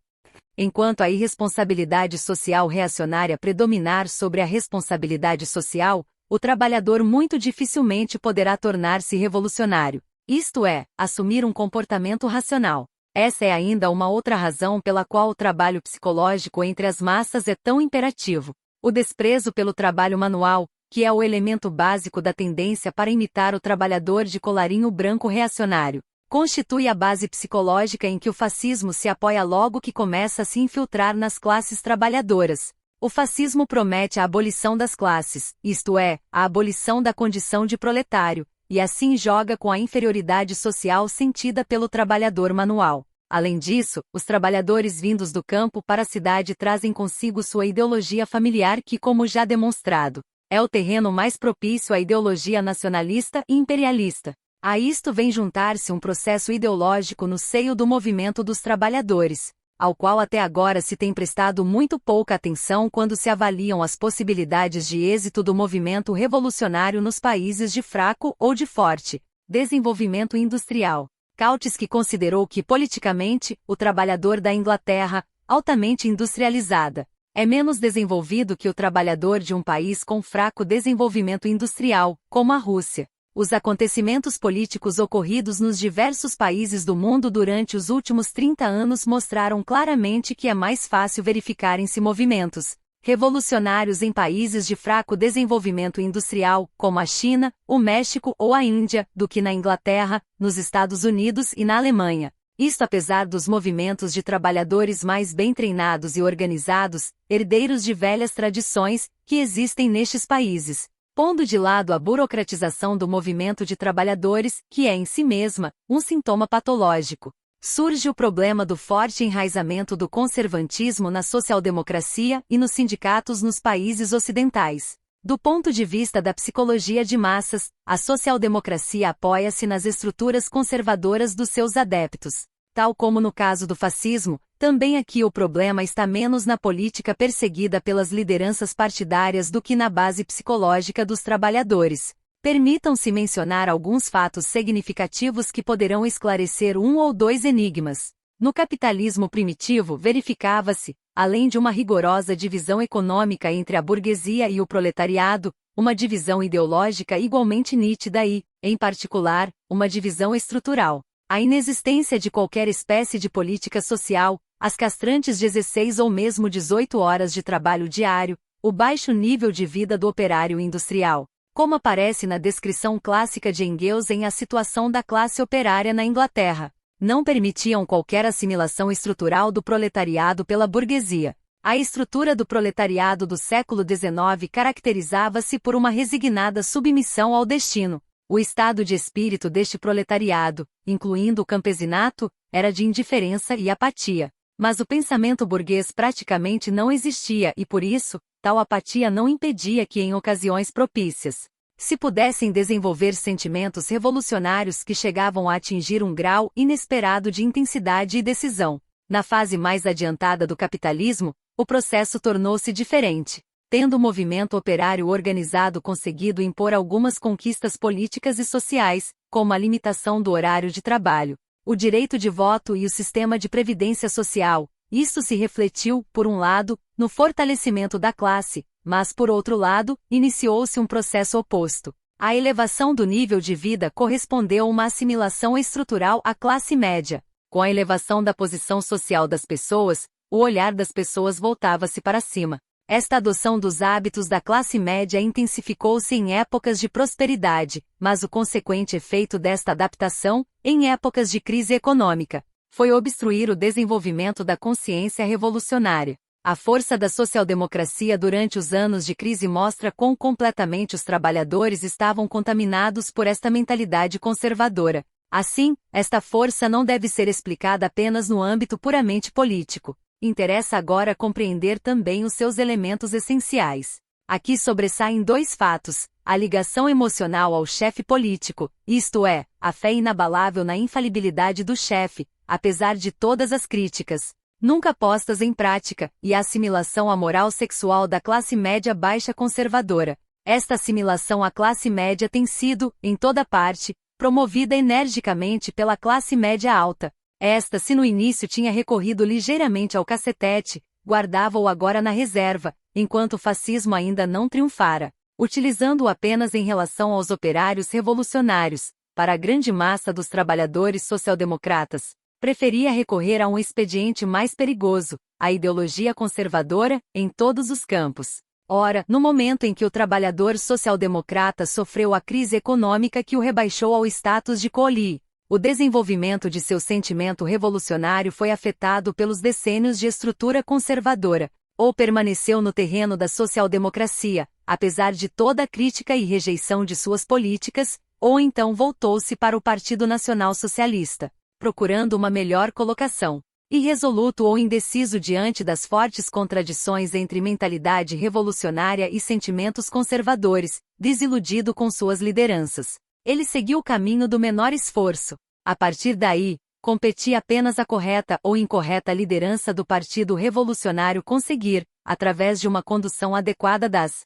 Enquanto a irresponsabilidade social reacionária predominar sobre a responsabilidade social, o trabalhador muito dificilmente poderá tornar-se revolucionário, isto é, assumir um comportamento racional. Essa é ainda uma outra razão pela qual o trabalho psicológico entre as massas é tão imperativo. O desprezo pelo trabalho manual, que é o elemento básico da tendência para imitar o trabalhador de colarinho branco reacionário, constitui a base psicológica em que o fascismo se apoia logo que começa a se infiltrar nas classes trabalhadoras. O fascismo promete a abolição das classes, isto é, a abolição da condição de proletário, e assim joga com a inferioridade social sentida pelo trabalhador manual. Além disso, os trabalhadores vindos do campo para a cidade trazem consigo sua ideologia familiar que, como já demonstrado, é o terreno mais propício à ideologia nacionalista e imperialista. A isto vem juntar-se um processo ideológico no seio do movimento dos trabalhadores, ao qual até agora se tem prestado muito pouca atenção quando se avaliam as possibilidades de êxito do movimento revolucionário nos países de fraco ou de forte desenvolvimento industrial. Kautsky considerou que, politicamente, o trabalhador da Inglaterra, altamente industrializada, é menos desenvolvido que o trabalhador de um país com fraco desenvolvimento industrial, como a Rússia. Os acontecimentos políticos ocorridos nos diversos países do mundo durante os últimos 30 anos mostraram claramente que é mais fácil verificarem-se movimentos revolucionários em países de fraco desenvolvimento industrial, como a China, o México ou a Índia, do que na Inglaterra, nos Estados Unidos e na Alemanha. Isto apesar dos movimentos de trabalhadores mais bem treinados e organizados, herdeiros de velhas tradições, que existem nestes países, pondo de lado a burocratização do movimento de trabalhadores, que é em si mesma um sintoma patológico. Surge o problema do forte enraizamento do conservantismo na social-democracia e nos sindicatos nos países ocidentais. Do ponto de vista da psicologia de massas, a social-democracia apoia-se nas estruturas conservadoras dos seus adeptos. Tal como no caso do fascismo, também aqui o problema está menos na política perseguida pelas lideranças partidárias do que na base psicológica dos trabalhadores. Permitam-se mencionar alguns fatos significativos que poderão esclarecer um ou dois enigmas. No capitalismo primitivo verificava-se, além de uma rigorosa divisão econômica entre a burguesia e o proletariado, uma divisão ideológica igualmente nítida e, em particular, uma divisão estrutural. A inexistência de qualquer espécie de política social, as castrantes 16 ou mesmo 18 horas de trabalho diário, o baixo nível de vida do operário industrial, como aparece na descrição clássica de Engels em A Situação da Classe Operária na Inglaterra, não permitiam qualquer assimilação estrutural do proletariado pela burguesia. A estrutura do proletariado do século XIX caracterizava-se por uma resignada submissão ao destino. O estado de espírito deste proletariado, incluindo o campesinato, era de indiferença e apatia. Mas o pensamento burguês praticamente não existia e por isso, tal apatia não impedia que em ocasiões propícias se pudessem desenvolver sentimentos revolucionários que chegavam a atingir um grau inesperado de intensidade e decisão. Na fase mais adiantada do capitalismo, o processo tornou-se diferente, tendo o movimento operário organizado conseguido impor algumas conquistas políticas e sociais, como a limitação do horário de trabalho, o direito de voto e o sistema de previdência social. Isso se refletiu, por um lado, no fortalecimento da classe, mas por outro lado, iniciou-se um processo oposto. A elevação do nível de vida correspondeu a uma assimilação estrutural à classe média. Com a elevação da posição social das pessoas, o olhar das pessoas voltava-se para cima. Esta adoção dos hábitos da classe média intensificou-se em épocas de prosperidade, mas o consequente efeito desta adaptação, em épocas de crise econômica, foi obstruir o desenvolvimento da consciência revolucionária. A força da social-democracia durante os anos de crise mostra quão completamente os trabalhadores estavam contaminados por esta mentalidade conservadora. Assim, esta força não deve ser explicada apenas no âmbito puramente político. Interessa agora compreender também os seus elementos essenciais. Aqui sobressaem dois fatos: a ligação emocional ao chefe político, isto é, a fé inabalável na infalibilidade do chefe, apesar de todas as críticas nunca postas em prática, e a assimilação à moral sexual da classe média baixa conservadora. Esta assimilação à classe média tem sido, em toda parte, promovida energicamente pela classe média alta. Esta, se no início tinha recorrido ligeiramente ao cacetete, guardava-o agora na reserva, enquanto o fascismo ainda não triunfara, utilizando-o apenas em relação aos operários revolucionários. Para a grande massa dos trabalhadores social-democratas, preferia recorrer a um expediente mais perigoso, a ideologia conservadora, em todos os campos. Ora, no momento em que o trabalhador social-democrata sofreu a crise econômica que o rebaixou ao status de colie, o desenvolvimento de seu sentimento revolucionário foi afetado pelos decênios de estrutura conservadora, ou permaneceu no terreno da social-democracia, apesar de toda a crítica e rejeição de suas políticas, ou então voltou-se para o Partido Nacional Socialista. procurando uma melhor colocação. Irresoluto ou indeciso diante das fortes contradições entre mentalidade revolucionária e sentimentos conservadores, desiludido com suas lideranças. Ele seguiu o caminho do menor esforço. A partir daí, competia apenas a correta ou incorreta liderança do Partido Revolucionário conseguir, através de uma condução adequada das